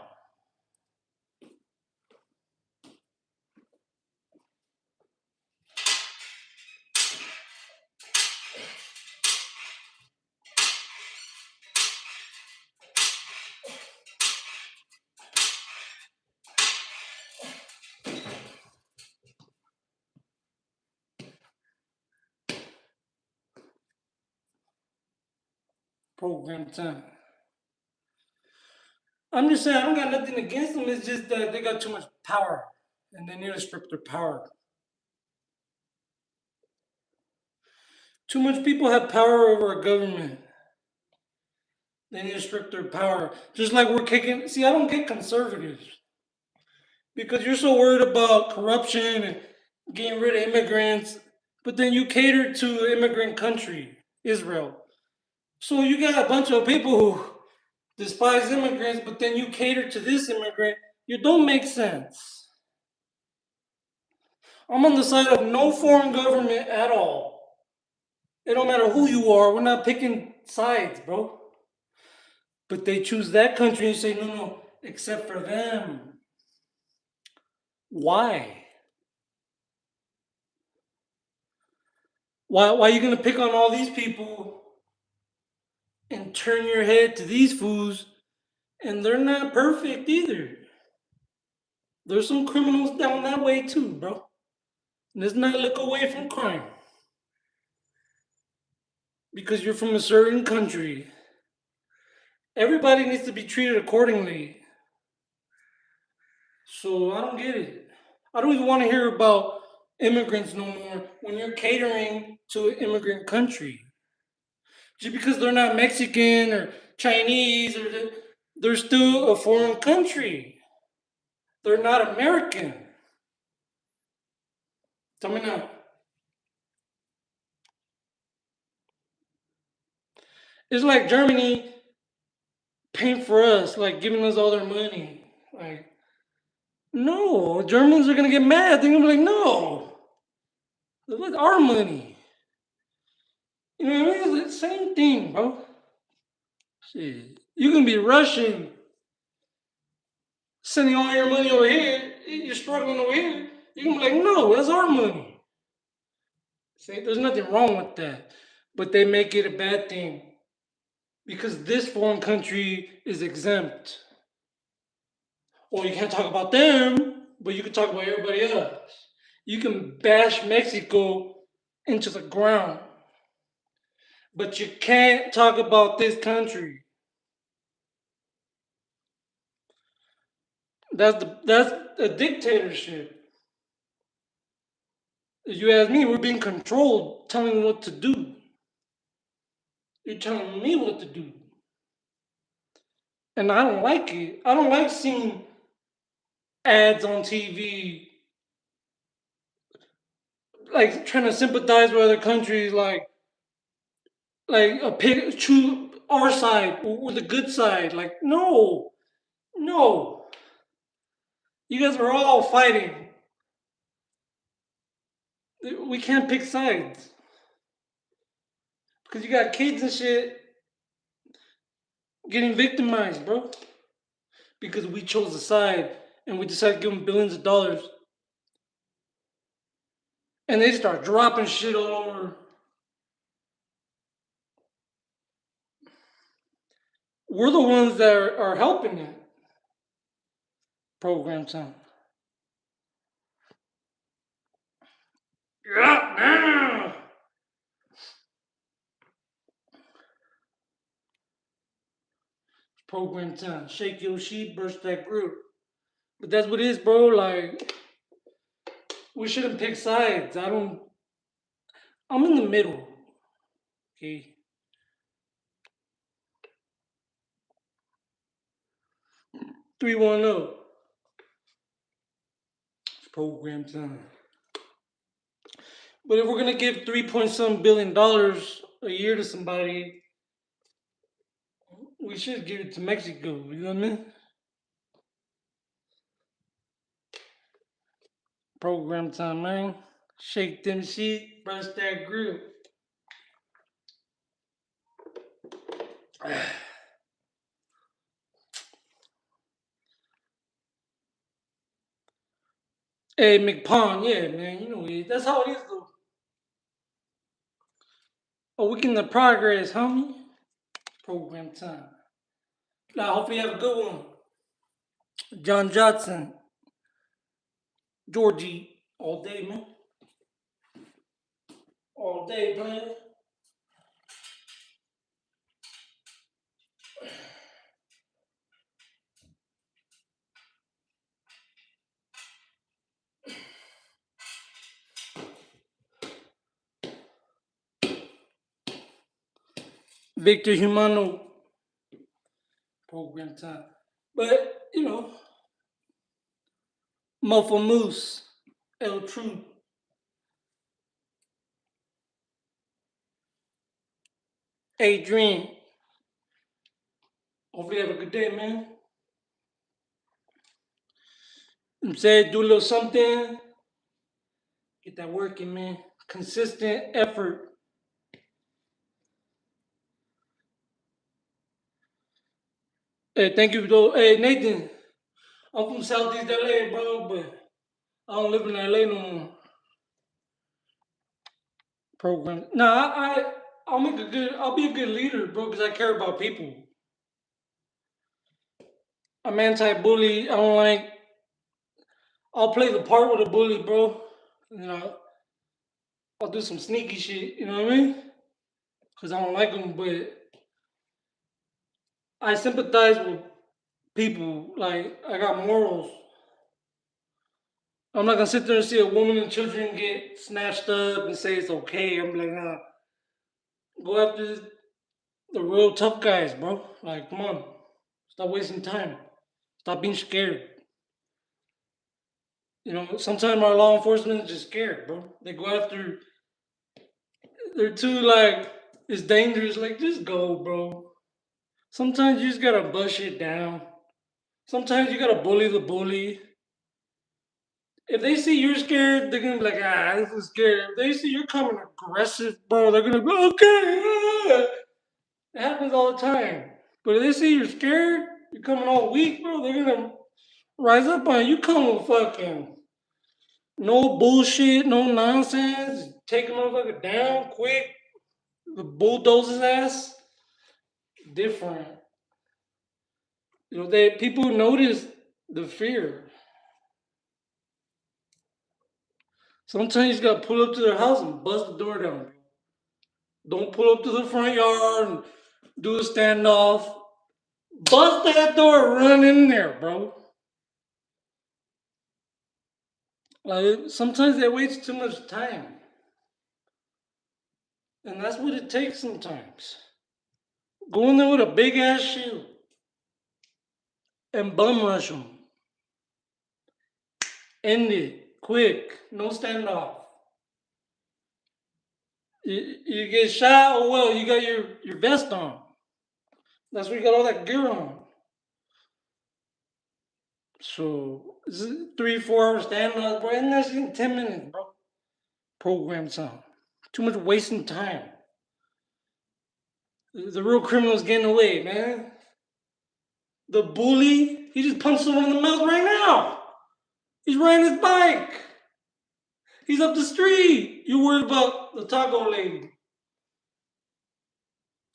Speaker 1: Program time. I'm just saying I don't got nothing against them. It's just that they got too much power and they need to strip their power. Too much people have power over a government. They need to strip their power. Just like we're kicking. See, I don't get conservatives because you're so worried about corruption and getting rid of immigrants, but then you cater to immigrant country, Israel. So you got a bunch of people who despise immigrants, but then you cater to this immigrant. You don't make sense. I'm on the side of no foreign government at all. It don't matter who you are. We're not picking sides, bro. But they choose that country and say, no, no, except for them. Why? Why are you going to pick on all these people and turn your head to these fools? And they're not perfect either. There's some criminals down that way too, bro. Let's not look away from crime because you're from a certain country. Everybody needs to be treated accordingly. So I don't get it. I don't even want to hear about immigrants no more when you're catering to an immigrant country. Just because they're not Mexican or Chinese they're still a foreign country. They're not American. Tell me now. It's like Germany paying for us, like giving us all their money. Like, no, Germans are gonna get mad. They're gonna be like, no, that's our money. You know what I mean? It's the same thing, bro. Shit. You can be Russian, sending all your money over here. You're struggling over here. You can be like, no, that's our money. See, there's nothing wrong with that. But they make it a bad thing because this foreign country is exempt. Or you can't talk about them, but you can talk about everybody else. You can bash Mexico into the ground, But you can't talk about this country. That's a dictatorship. If you ask me, we're being controlled, telling what to do. You're telling me what to do. And I don't like it. I don't like seeing ads on TV like trying to sympathize with other countries like a pick choose our side or the good side. Like, no, no. You guys are all fighting. We can't pick sides. Because you got kids and shit getting victimized, bro. Because we chose a side and we decided to give them billions of dollars. And they start dropping shit all over. We're the ones that are helping that program time. Yeah, now. Program time. Shake your sheet, burst that group. But that's what it is, bro. Like, we shouldn't pick sides. I'm in the middle. Okay. 310. It's program time. But if we're gonna give 3 point some billion a year to somebody, we should give it to Mexico. You know what I mean? Program time, man. Shake them sheet, burst that group. Hey, McPond, yeah, man. You know it. That's how it is, though. A week in the progress, homie. Program time. Now, hopefully, you have a good one. John Johnson, Georgie, all day, man. All day, man. Victor Humano, program time. But, Mofo Moose, El True, Adrian. Hopefully, you have a good day, man. I'm saying, do a little something, get that working, man. Consistent effort. Hey, thank you, though. Hey, Nathan, I'm from Southeast LA, bro, but I don't live in LA no more. Program. Nah, I'll be a good leader, bro, because I care about people. I'm anti-bully. I don't like. I'll play the part with a bully, bro. You know, I'll do some sneaky shit. You know what I mean? Because I don't like them, but I sympathize with people. Like, I got morals. I'm not gonna sit there and see a woman and children get snatched up and say it's okay. I'm like, nah, go after the real tough guys, bro. Like, come on, stop wasting time. Stop being scared. Sometimes our law enforcement is just scared, bro. They go after. They're too like it's dangerous. Like, just go, bro. Sometimes you just gotta bust it down. Sometimes you gotta bully the bully. If they see you're scared, they're gonna be like, this is scared. If they see you're coming aggressive, bro, they're gonna be okay. It happens all the time. But if they see you're scared, you're coming all weak, bro, they're gonna rise up on you. You come with fucking no bullshit, no nonsense. Take a motherfucker down quick. The bulldozer's ass. Different. They people notice the fear. Sometimes you gotta pull up to their house and bust the door down. Don't pull up to the front yard and do a standoff. Bust that door, run in there, bro. Like sometimes they waste too much time, and that's what it takes sometimes. Go in there with a big ass shield and bum rush them. End it quick. No standoff. You get shot, oh well, you got your vest on. That's where you got all that gear on. So 3, 4 hour standoff, bro, and that's in 10 minutes, bro. Program time. Too much wasting time. The real criminal's getting away, man. The bully, he just punched someone in the mouth right now. He's riding his bike. He's up the street. You worried about the taco lady?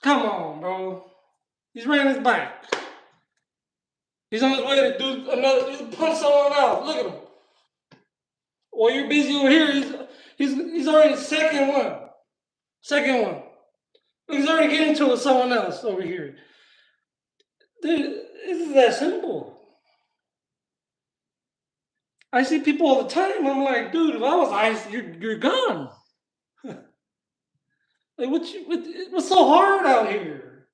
Speaker 1: Come on, bro. He's riding his bike. He's on his way to do another. Just punch someone else. Look at him. While you're busy over here, he's already second one. Second one. He's already getting to with someone else over here. Dude, this is that simple. I see people all the time. I'm like, dude, if I was ice, you're gone. Like, what's so hard out here?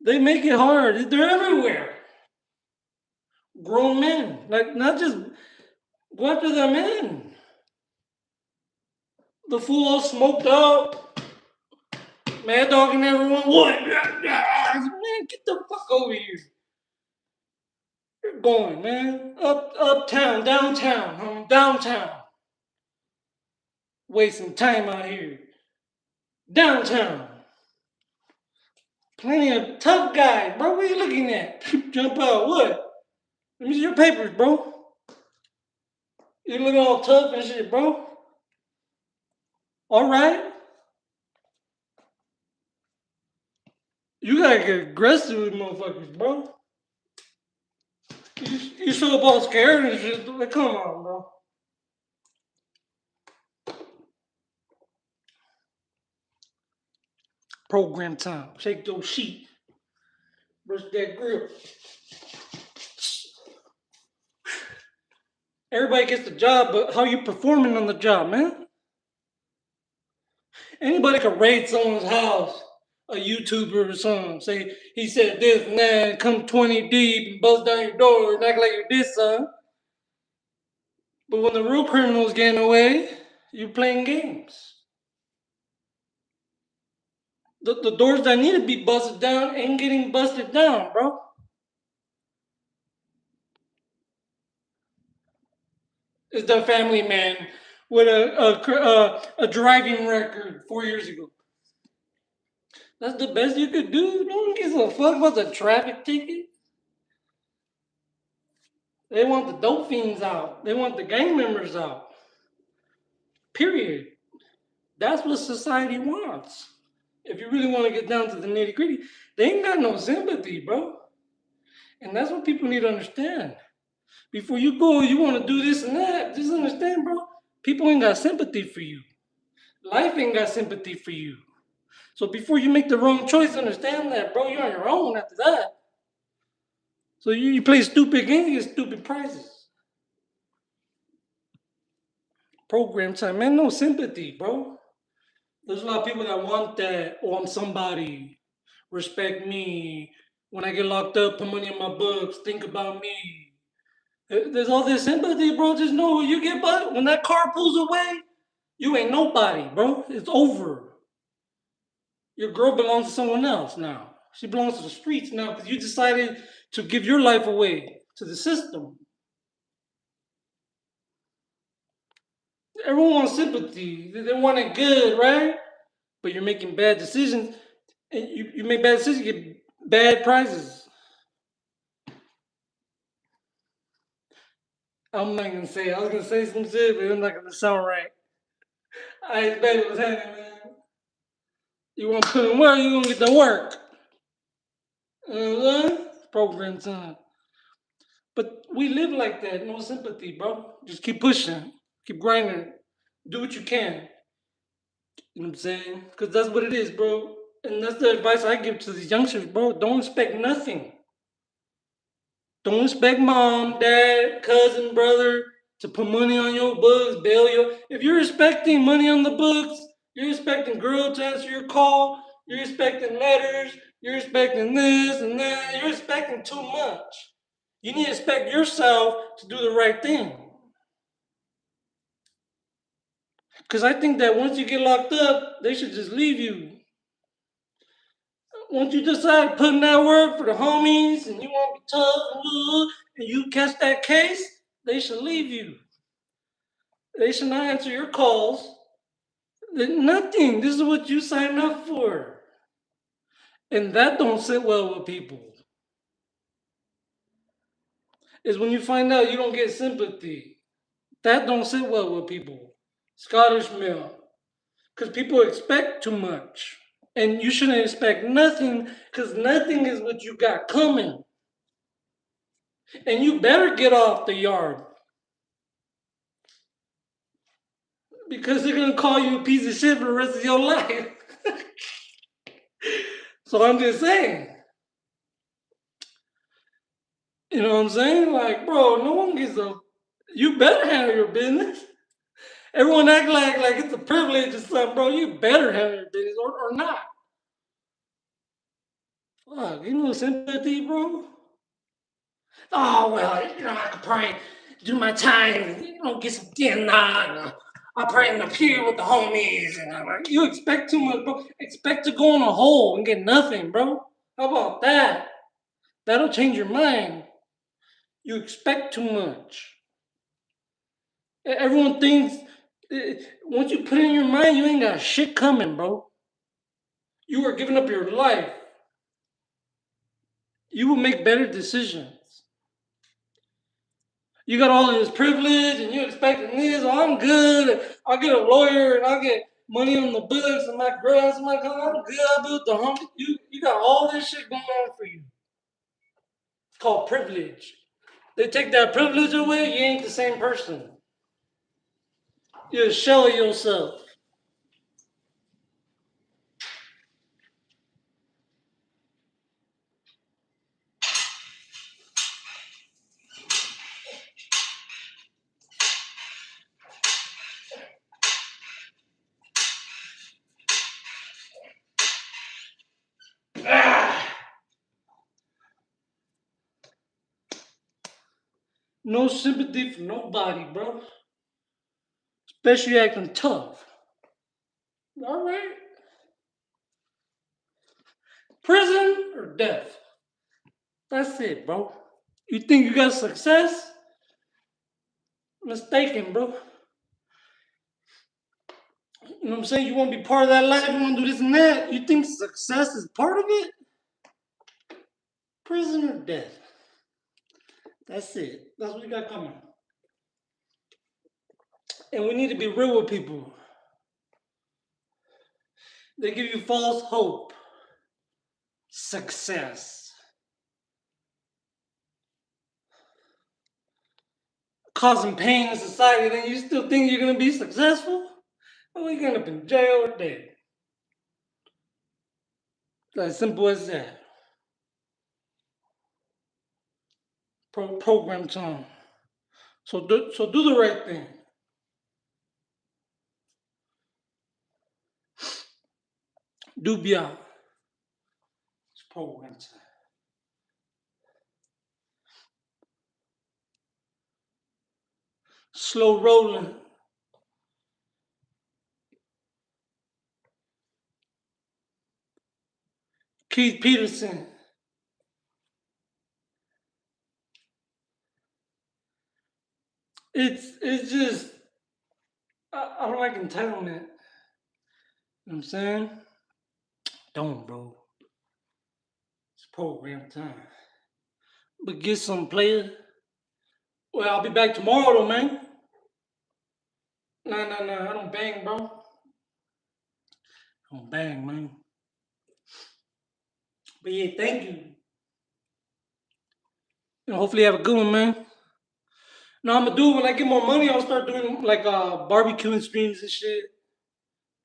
Speaker 1: They make it hard. They're everywhere. Grown men, like not just go after the men. The fool all smoked out, mad dogging everyone. What? Man, get the fuck over here. You're going, man. Uptown, downtown, downtown. Wasting time out here. Downtown. Plenty of tough guys, bro. What are you looking at? Jump out. What? Let me see your papers, bro. You looking all tough and shit, bro. All right. You gotta get aggressive with motherfuckers, bro. You show up all scared and shit. Like, come on, bro. Program time. Shake those sheet. Brush that grill. Everybody gets the job, but how you performing on the job, man? Anybody can raid someone's house, a YouTuber or something. Say he said this and that, come 20 deep and bust down your door and act like you're this, son. But when the real criminal's getting away, you're playing games. The doors that need to be busted down ain't getting busted down, bro. It's the family man with a driving record 4 years ago. That's the best you could do. No one gives a fuck about the traffic ticket. They want the dope fiends out. They want the gang members out. Period. That's what society wants. If you really want to get down to the nitty gritty, they ain't got no sympathy, bro. And that's what people need to understand. Before you go, you want to do this and that. Just understand, bro. People ain't got sympathy for you. Life ain't got sympathy for you. So before you make the wrong choice, understand that, bro. You're on your own after that. So you play stupid games, you get stupid prizes. Program time, man, no sympathy, bro. There's a lot of people that want that. Oh, I'm somebody. Respect me. When I get locked up, put money in my books. Think about me. There's all this sympathy, bro. Just know you get but when that car pulls away, you ain't nobody, bro. It's over. Your girl belongs to someone else now. She belongs to the streets now because you decided to give your life away to the system. Everyone wants sympathy. They want it good, right? But you're making bad decisions. And you make bad decisions, you get bad prizes. I'm not gonna say it. I was gonna say some shit, but it's not gonna sound right. I expect what's happening, man. You wanna put in work, you gonna get the work. Program time. But we live like that, no sympathy, bro. Just keep pushing, keep grinding, do what you can. You know what I'm saying? Because that's what it is, bro. And that's the advice I give to these youngsters, bro. Don't expect nothing. Don't expect mom, dad, cousin, brother to put money on your books, bail you. If you're expecting money on the books, you're expecting girl to answer your call, you're expecting letters, you're expecting this and that, you're expecting too much. You need to expect yourself to do the right thing. Because I think that once you get locked up, they should just leave you. Once you decide to put in that work for the homies and you want to be tough and you catch that case, they should leave you. They should not answer your calls. Nothing. This is what you signed up for. And that don't sit well with people. Is when you find out you don't get sympathy. That don't sit well with people. Scottish male. Because people expect too much. And you shouldn't expect nothing because nothing is what you got coming. And you better get off the yard. Because they're going to call you a piece of shit for the rest of your life. So I'm just saying. You know what I'm saying? Like, bro, no one gives a. You better handle your business. Everyone act like it's a privilege or something, bro. You better handle your business or not. Fuck, you know sympathy, bro? Oh, well, I could probably do my time, get some dinner. I'll probably in the pew with the homies. And I'm like, you expect too much, bro. Expect to go in a hole and get nothing, bro. How about that? That'll change your mind. You expect too much. Everyone thinks once you put it in your mind, you ain't got shit coming, bro. You are giving up your life. You will make better decisions. You got all this privilege and you're expecting this. Oh, I'm good. I'll get a lawyer and I'll get money on the books and my grants and my car. I'm good. I built the home. You got all this shit going on for you. It's called privilege. They take that privilege away, you ain't the same person. You're a shell of yourself. Ah, no sympathy for nobody, bro. Especially acting tough. All right. Prison or death. That's it, bro. You think you got success? Mistaken, bro. You know what I'm saying? You want to be part of that life, you want to do this and that. You think success is part of it? Prison or death. That's it. That's what you got coming. And we need to be real with people. They give you false hope. Success. Causing pain in society, then you still think you're going to be successful? Well, you're going to end up in jail or dead. It's as simple as that. Program time. So do the right thing. Do beyond. It's program time. Slow rolling. Keith Peterson. It's just I don't like entitlement. You know what I'm saying? Don't, bro. It's program time. But get some player. Well, I'll be back tomorrow though, man. Nah. I don't bang, bro. I don't bang, man. But yeah, thank you. Hopefully you have a good one, man. No, I'm gonna do it when I get more money. I'll start doing like barbecuing streams and shit.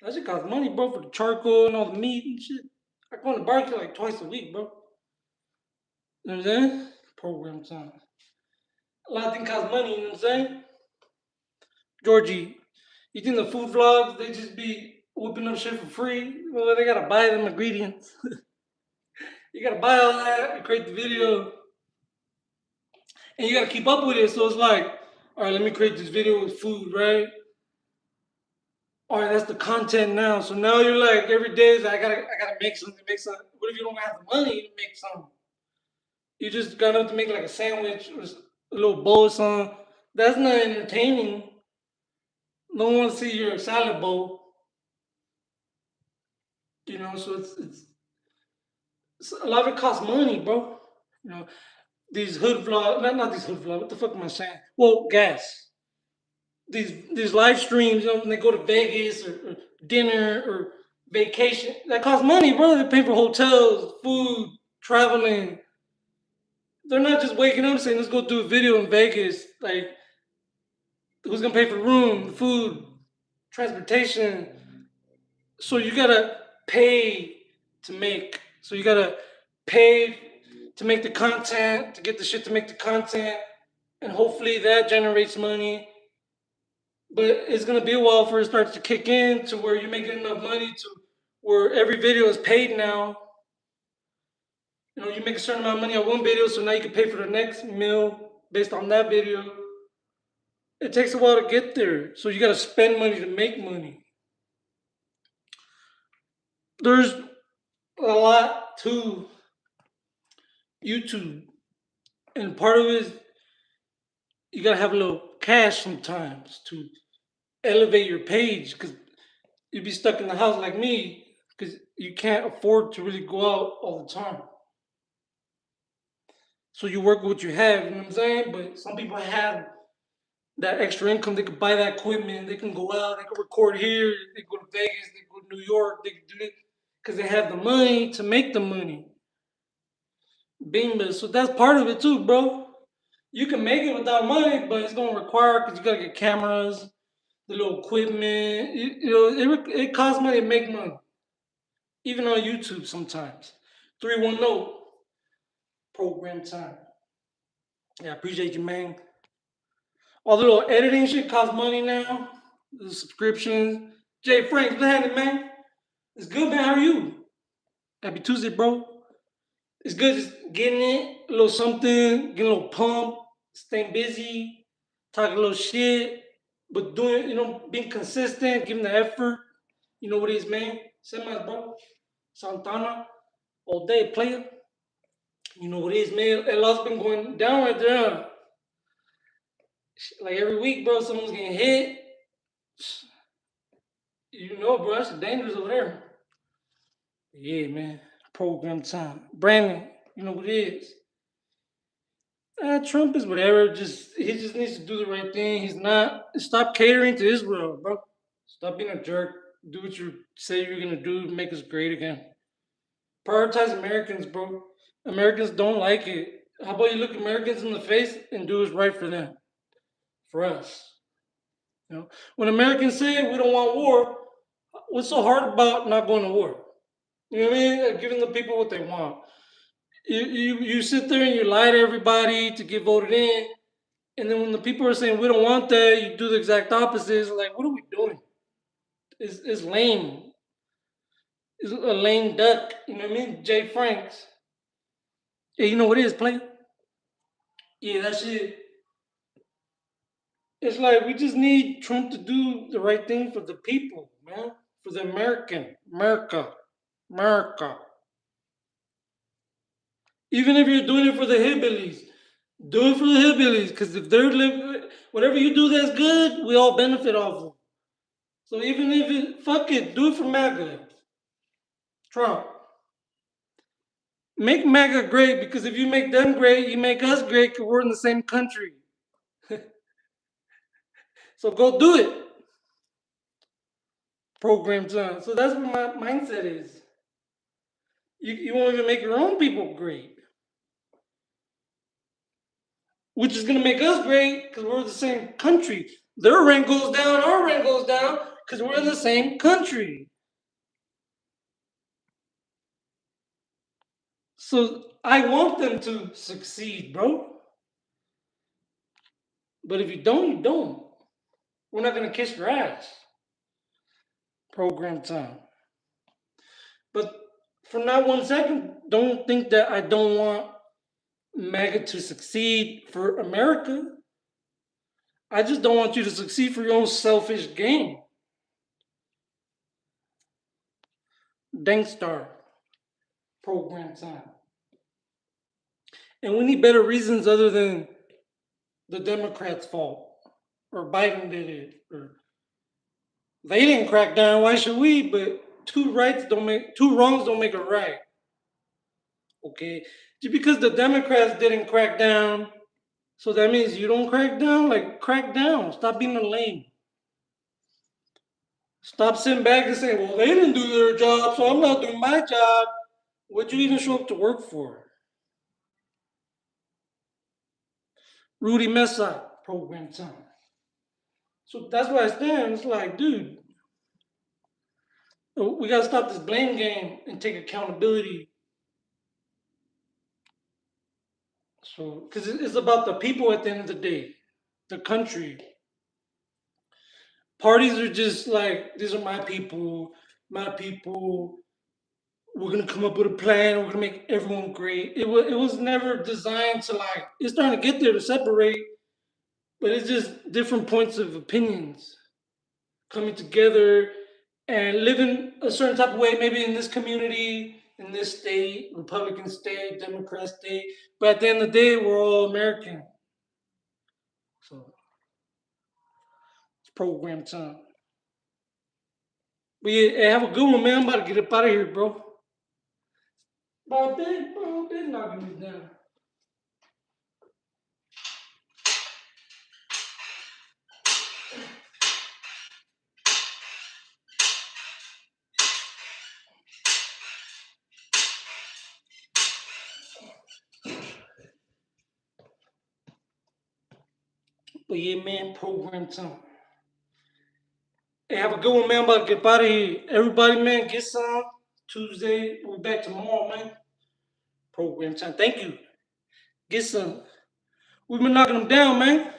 Speaker 1: That shit costs money, bro, for the charcoal and all the meat and shit. I go on the barbecue like twice a week, bro. You know what I'm saying? Program time. A lot of things cost money, you know what I'm saying? Georgie, you think the food vlogs, they just be whipping up shit for free? Well, they gotta buy them ingredients. You gotta buy all that and create the video. And you gotta keep up with it. So it's like, all right, let me create this video with food, right? All right, that's the content now. So now you're like, every day is I gotta make something, make something. What if you don't have the money to make something? You just got enough to make like a sandwich or a little bowl or something. That's not entertaining. No one wants to see your salad bowl. You know, so it's a lot of it costs money, bro. You know, these hood vlogs, not these hood vlogs. What the fuck am I saying? Well, gas. These live streams, you know, when they go to Vegas or dinner or vacation, that costs money, bro. They pay for hotels, food, traveling. They're not just waking up and saying, "Let's go do a video in Vegas." Like, who's gonna pay for the room, the food, transportation? So you gotta pay to make. So you gotta pay to make the content, to get the shit to make the content, and hopefully that generates money. But it's gonna be a while before it starts to kick in to where you're making enough money to where every video is paid now. You know, you make a certain amount of money on one video, so now you can pay for the next meal based on that video. It takes a while to get there, so you gotta spend money to make money. There's a lot to YouTube, and part of it is you gotta have a little cash sometimes to elevate your page because you'd be stuck in the house like me because you can't afford to really go out all the time. So you work with what you have, you know what I'm saying? But some people have that extra income. They can buy that equipment. They can go out. They can record here. They go to Vegas. They go to New York. They can do it because they have the money to make the money. Bing, so that's part of it too, bro. You can make it without money, but it's gonna require because you gotta get cameras, the little equipment. It costs money to make money, even on YouTube sometimes. 310 program time. Yeah, I appreciate you, man. All the little editing shit costs money now. The subscriptions. Jay Frank, what's happening, man? It's good, man. How are you? Happy Tuesday, bro. It's good just getting it, a little something, getting a little pump, staying busy, talking a little shit, but doing, being consistent, giving the effort. You know what it is, man? Semis, bro. Santana, all day, player. You know what it is, man. A lot's been going down right there. Like every week, bro, someone's getting hit. You know, bro, that's dangerous over there. Yeah, man. Program time. Brandon, you know what it is. Trump is whatever. He just needs to do the right thing. He's not. Stop catering to Israel, bro. Stop being a jerk. Do what you say you're gonna do to make us great again. Prioritize Americans, bro. Americans don't like it. How about you look Americans in the face and do what's right for them, for us? When Americans say we don't want war, what's so hard about not going to war? You know what I mean? Giving the people what they want. You sit there and you lie to everybody to get voted in, and then when the people are saying we don't want that, you do the exact opposite. It's like, what are we doing? It's lame. It's a lame duck. You know what I mean? Jay Franks. Yeah, you know what it is, play? Yeah, that shit. It's like we just need Trump to do the right thing for the people, man. For the America. Even if you're doing it for the hillbillies, do it for the hillbillies. Because if they're living, whatever you do that's good, we all benefit off of. So even if fuck it, do it for MAGA. Trump. Make MAGA great because if you make them great, you make us great because we're in the same country. So go do it. Program time. So that's what my mindset is. You won't even make your own people great, which is going to make us great because we're the same country. Their rank goes down, our rank goes down because we're in the same country. So I want them to succeed, bro. But if you don't, you don't. We're not gonna kiss your ass. Program time. But for not one second, don't think that I don't want MAGA to succeed for America. I just don't want you to succeed for your own selfish gain. Dankstar. Program time. And we need better reasons other than the Democrats' fault or Biden did it or they didn't crack down. Why should we? But two wrongs don't make a right. Okay, just because the Democrats didn't crack down, so that means you don't crack down. Like crack down. Stop being a lame. Stop sitting back and saying, "Well, they didn't do their job, so I'm not doing my job." What'd you even show up to work for? Rudy Messiah, program time. So that's why I stand. It's like, dude, we gotta stop this blame game and take accountability. So, because it's about the people at the end of the day, the country. Parties are just like, these are my people, my people. We're gonna come up with a plan. We're gonna make everyone great. It was never designed to like. It's starting to get there to separate, but it's just different points of opinions coming together and living a certain type of way, maybe in this community, in this state, Republican state, Democrat state. But at the end of the day, we're all American. So it's program time. But yeah, hey, have a good one, man. I'm about to get up out of here, bro. Bro, they're knocking me down. But yeah, man, program time. Hey, have a good one, man. I'm about to get up out of here. Everybody, man, get some. Tuesday, we'll be back tomorrow, man. Program time. Thank you. Get some. We've been knocking them down, man.